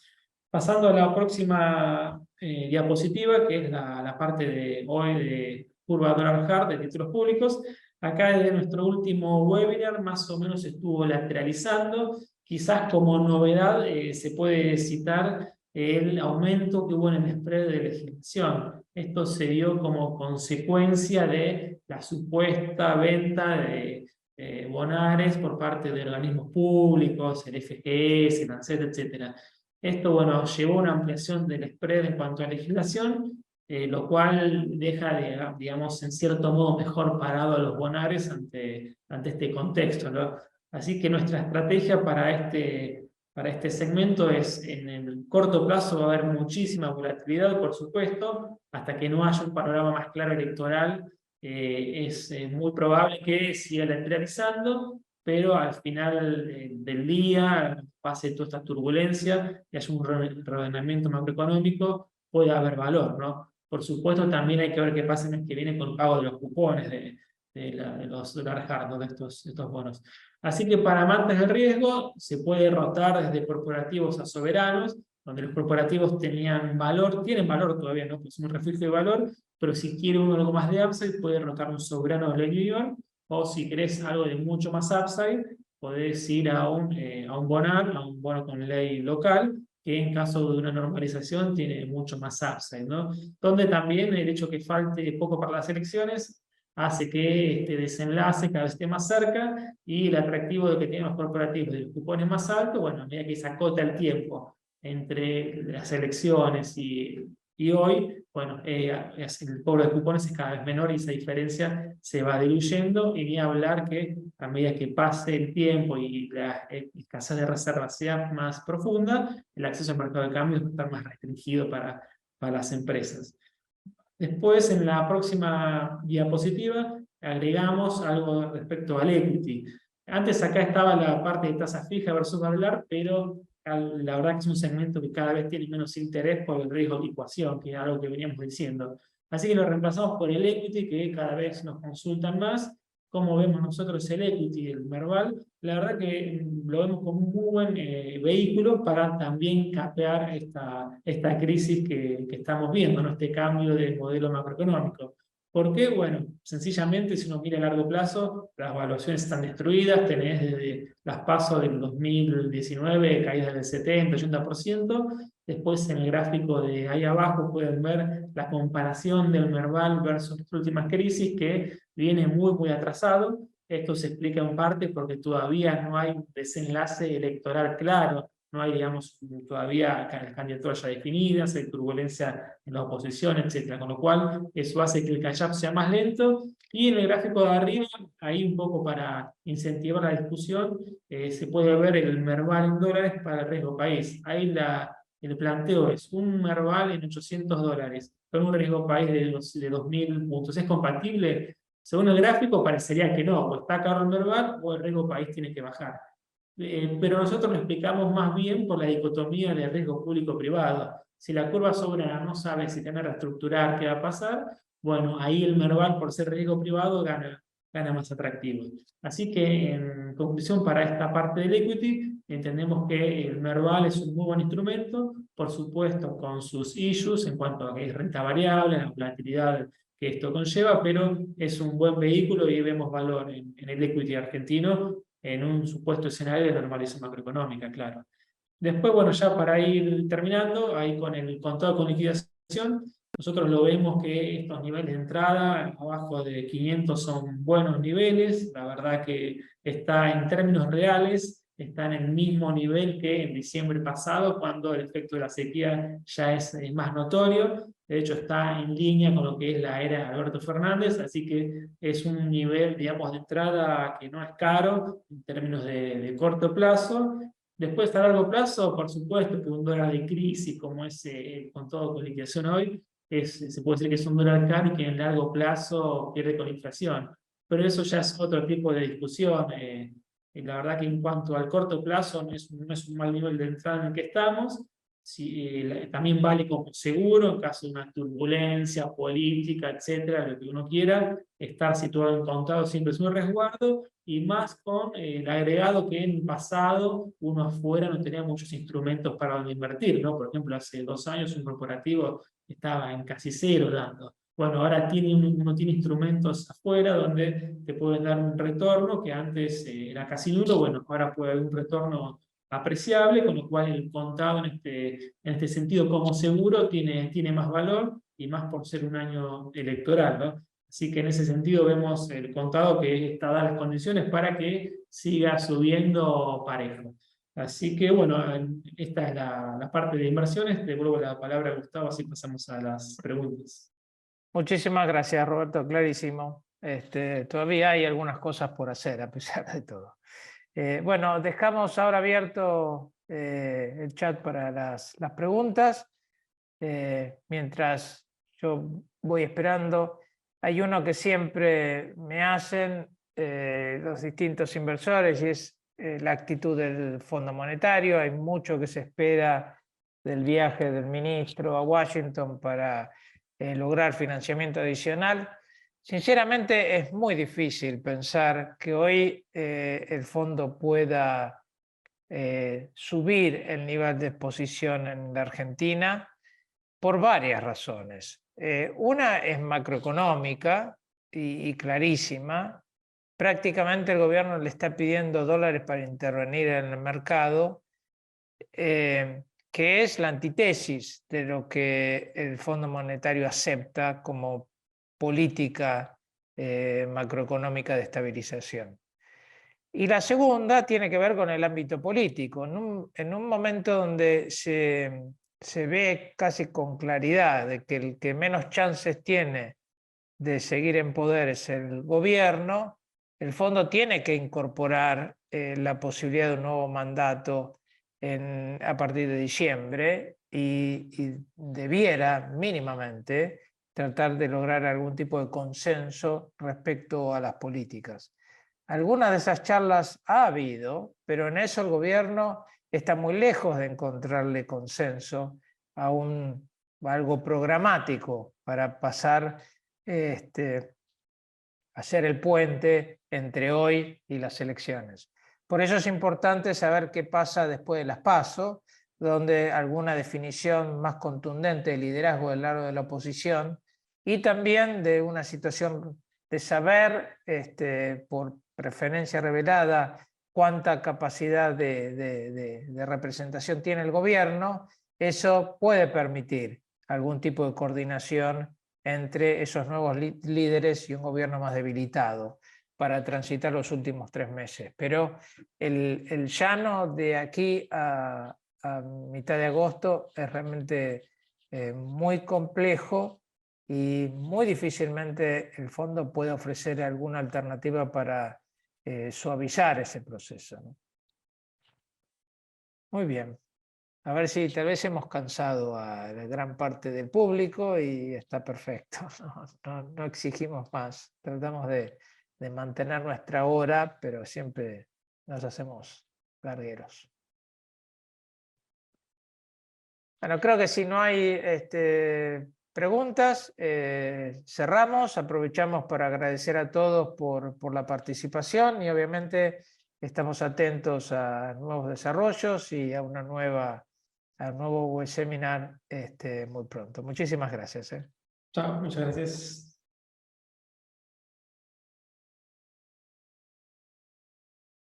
Pasando a la próxima diapositiva, que es la parte de hoy de curva dólar hard de títulos públicos. Acá desde nuestro último webinar más o menos estuvo lateralizando. Quizás como novedad se puede citar el aumento que hubo en el spread de legislación. Esto se dio como consecuencia de la supuesta venta de bonares por parte de organismos públicos, el FGS, el ANSET, etc. Esto, bueno, llevó a una ampliación del spread en cuanto a legislación, lo cual deja, digamos, en cierto modo mejor parado a los bonares ante este contexto, ¿no? Así que nuestra estrategia para este segmento es, en el corto plazo va a haber muchísima volatilidad, por supuesto, hasta que no haya un panorama más claro electoral, es muy probable que siga lateralizando, pero al final del día, pase toda esta turbulencia y haya un reordenamiento macroeconómico, puede haber valor, ¿no? Por supuesto, también hay que ver qué pasa el mes que viene con el pago de los cupones de los dólar hard, ¿no? De estos bonos. Así que para amantes del riesgo, se puede rotar desde corporativos a soberanos, donde los corporativos tenían valor, tienen valor todavía, ¿no? Pues es un refugio de valor, pero si quiere uno algo más de upside, puede rotar un soberano de ley New York, o si querés algo de mucho más upside, podés ir a un bonar, a un bono con ley local, que en caso de una normalización tiene mucho más upside, ¿no? Donde también el hecho que falte poco para las elecciones hace que este desenlace cada vez esté más cerca, y el atractivo de que tienen los corporativos de los cupones más altos, bueno, a medida que se acota el tiempo entre las elecciones y hoy, bueno, el cobro de cupones es cada vez menor y esa diferencia se va diluyendo, y ni hablar que a medida que pase el tiempo y la escasez de reservas sea más profunda, el acceso al mercado de cambios va a estar más restringido para las empresas. Después, en la próxima diapositiva, agregamos algo respecto al equity. Antes acá estaba la parte de tasa fija versus variable, pero la verdad que es un segmento que cada vez tiene menos interés por el riesgo de licuación, que es algo que veníamos diciendo. Así que lo reemplazamos por el equity, que cada vez nos consultan más. ¿Cómo vemos nosotros el equity, el Merval? La verdad que lo vemos como un muy buen vehículo para también capear esta crisis que estamos viendo, ¿no? Este cambio de modelo macroeconómico. ¿Por qué? Bueno, sencillamente si uno mira a largo plazo, las valuaciones están destruidas, tenés desde las PASO del 2019 caídas del 70-80%, después en el gráfico de ahí abajo pueden ver la comparación del Merval versus las últimas crisis, que viene muy atrasado. Esto se explica en parte porque todavía no hay un desenlace electoral claro, no hay, digamos, todavía candidaturas ya definidas, hay turbulencia en la oposición, etc. Con lo cual, eso hace que el catch-up sea más lento. Y en el gráfico de arriba, ahí un poco para incentivar la discusión, se puede ver el Merval en dólares para el riesgo país. Ahí el planteo es un Merval en $800 con un riesgo país de 2.000 puntos. ¿Es compatible? Según el gráfico parecería que no, o está caro el Merval o el riesgo país tiene que bajar. Pero nosotros lo explicamos más bien por la dicotomía de riesgo público-privado. Si la curva soberana no sabe si tiene que reestructurar, qué va a pasar, bueno, ahí el Merval, por ser riesgo privado, gana más atractivo. Así que, en conclusión, para esta parte del equity, entendemos que el Merval es un muy buen instrumento, por supuesto con sus issues en cuanto a que es renta variable, la volatilidad que esto conlleva, pero es un buen vehículo y vemos valor en el equity argentino en un supuesto escenario de normalización macroeconómica, claro. Después, bueno, ya para ir terminando, ahí con el contado con liquidación, nosotros lo vemos que estos niveles de entrada, abajo de 500, son buenos niveles. La verdad que está en términos reales, está en el mismo nivel que en diciembre pasado, cuando el efecto de la sequía ya es más notorio. De hecho, está en línea con lo que es la era de Alberto Fernández, así que es un nivel, digamos, de entrada que no es caro en términos de corto plazo. Después, a largo plazo, por supuesto que un dólar de crisis como ese, con todo con liquidación hoy, se puede decir que es un dólar caro y que en largo plazo pierde con inflación. Pero eso ya es otro tipo de discusión. Y la verdad que en cuanto al corto plazo no es un mal nivel de entrada en el que estamos. También vale como seguro en caso de una turbulencia política, etcétera, lo que uno quiera, estar situado en contado siempre es un resguardo, y más con el agregado que en el pasado uno afuera no tenía muchos instrumentos para donde invertir, ¿no? Por ejemplo, hace 2 años un corporativo estaba en casi cero dando. Bueno, ahora uno tiene instrumentos afuera donde te pueden dar un retorno que antes era casi nulo. Bueno, ahora puede haber un retorno apreciable, con lo cual el contado en este sentido como seguro tiene más valor, y más por ser un año electoral, ¿no? Así que en ese sentido vemos el contado que está dadas las condiciones para que siga subiendo parejo. Así que bueno, esta es la parte de inversiones. Devuelvo la palabra a Gustavo, así pasamos a las preguntas. Muchísimas gracias, Roberto, clarísimo. Todavía hay algunas cosas por hacer, a pesar de todo. Bueno, dejamos ahora abierto el chat para las preguntas. Mientras yo voy esperando, hay uno que siempre me hacen los distintos inversores, y es la actitud del Fondo Monetario. Hay mucho que se espera del viaje del ministro a Washington para lograr financiamiento adicional. Sinceramente, es muy difícil pensar que hoy el fondo pueda subir el nivel de exposición en la Argentina por varias razones. Una es macroeconómica y clarísima. Prácticamente el gobierno le está pidiendo dólares para intervenir en el mercado, que es la antítesis de lo que el Fondo Monetario acepta como política macroeconómica de estabilización. Y la segunda tiene que ver con el ámbito político. En un momento donde se ve casi con claridad de que el que menos chances tiene de seguir en poder es el gobierno, el fondo tiene que incorporar la posibilidad de un nuevo mandato a partir de diciembre y debiera mínimamente tratar de lograr algún tipo de consenso respecto a las políticas. Algunas de esas charlas ha habido, pero en eso el gobierno está muy lejos de encontrarle consenso a algo programático para pasar hacer el puente entre hoy y las elecciones. Por eso es importante saber qué pasa después de las PASO, donde alguna definición más contundente de liderazgo del lado de la oposición y también de una situación de saber por preferencia revelada cuánta capacidad de representación tiene el gobierno, eso puede permitir algún tipo de coordinación entre esos nuevos líderes y un gobierno más debilitado para transitar los últimos 3 meses. Pero el llano de aquí a mitad de agosto es realmente muy complejo y muy difícilmente el fondo puede ofrecer alguna alternativa para suavizar ese proceso, ¿no? Muy bien. A ver si tal vez hemos cansado a la gran parte del público y está perfecto. No exigimos más. Tratamos de mantener nuestra hora, pero siempre nos hacemos largueros. Bueno, creo que si no hay preguntas, cerramos. Aprovechamos para agradecer a todos por la participación y obviamente estamos atentos a nuevos desarrollos y a un nuevo webinar muy pronto. Muchísimas gracias. Chao, muchas gracias.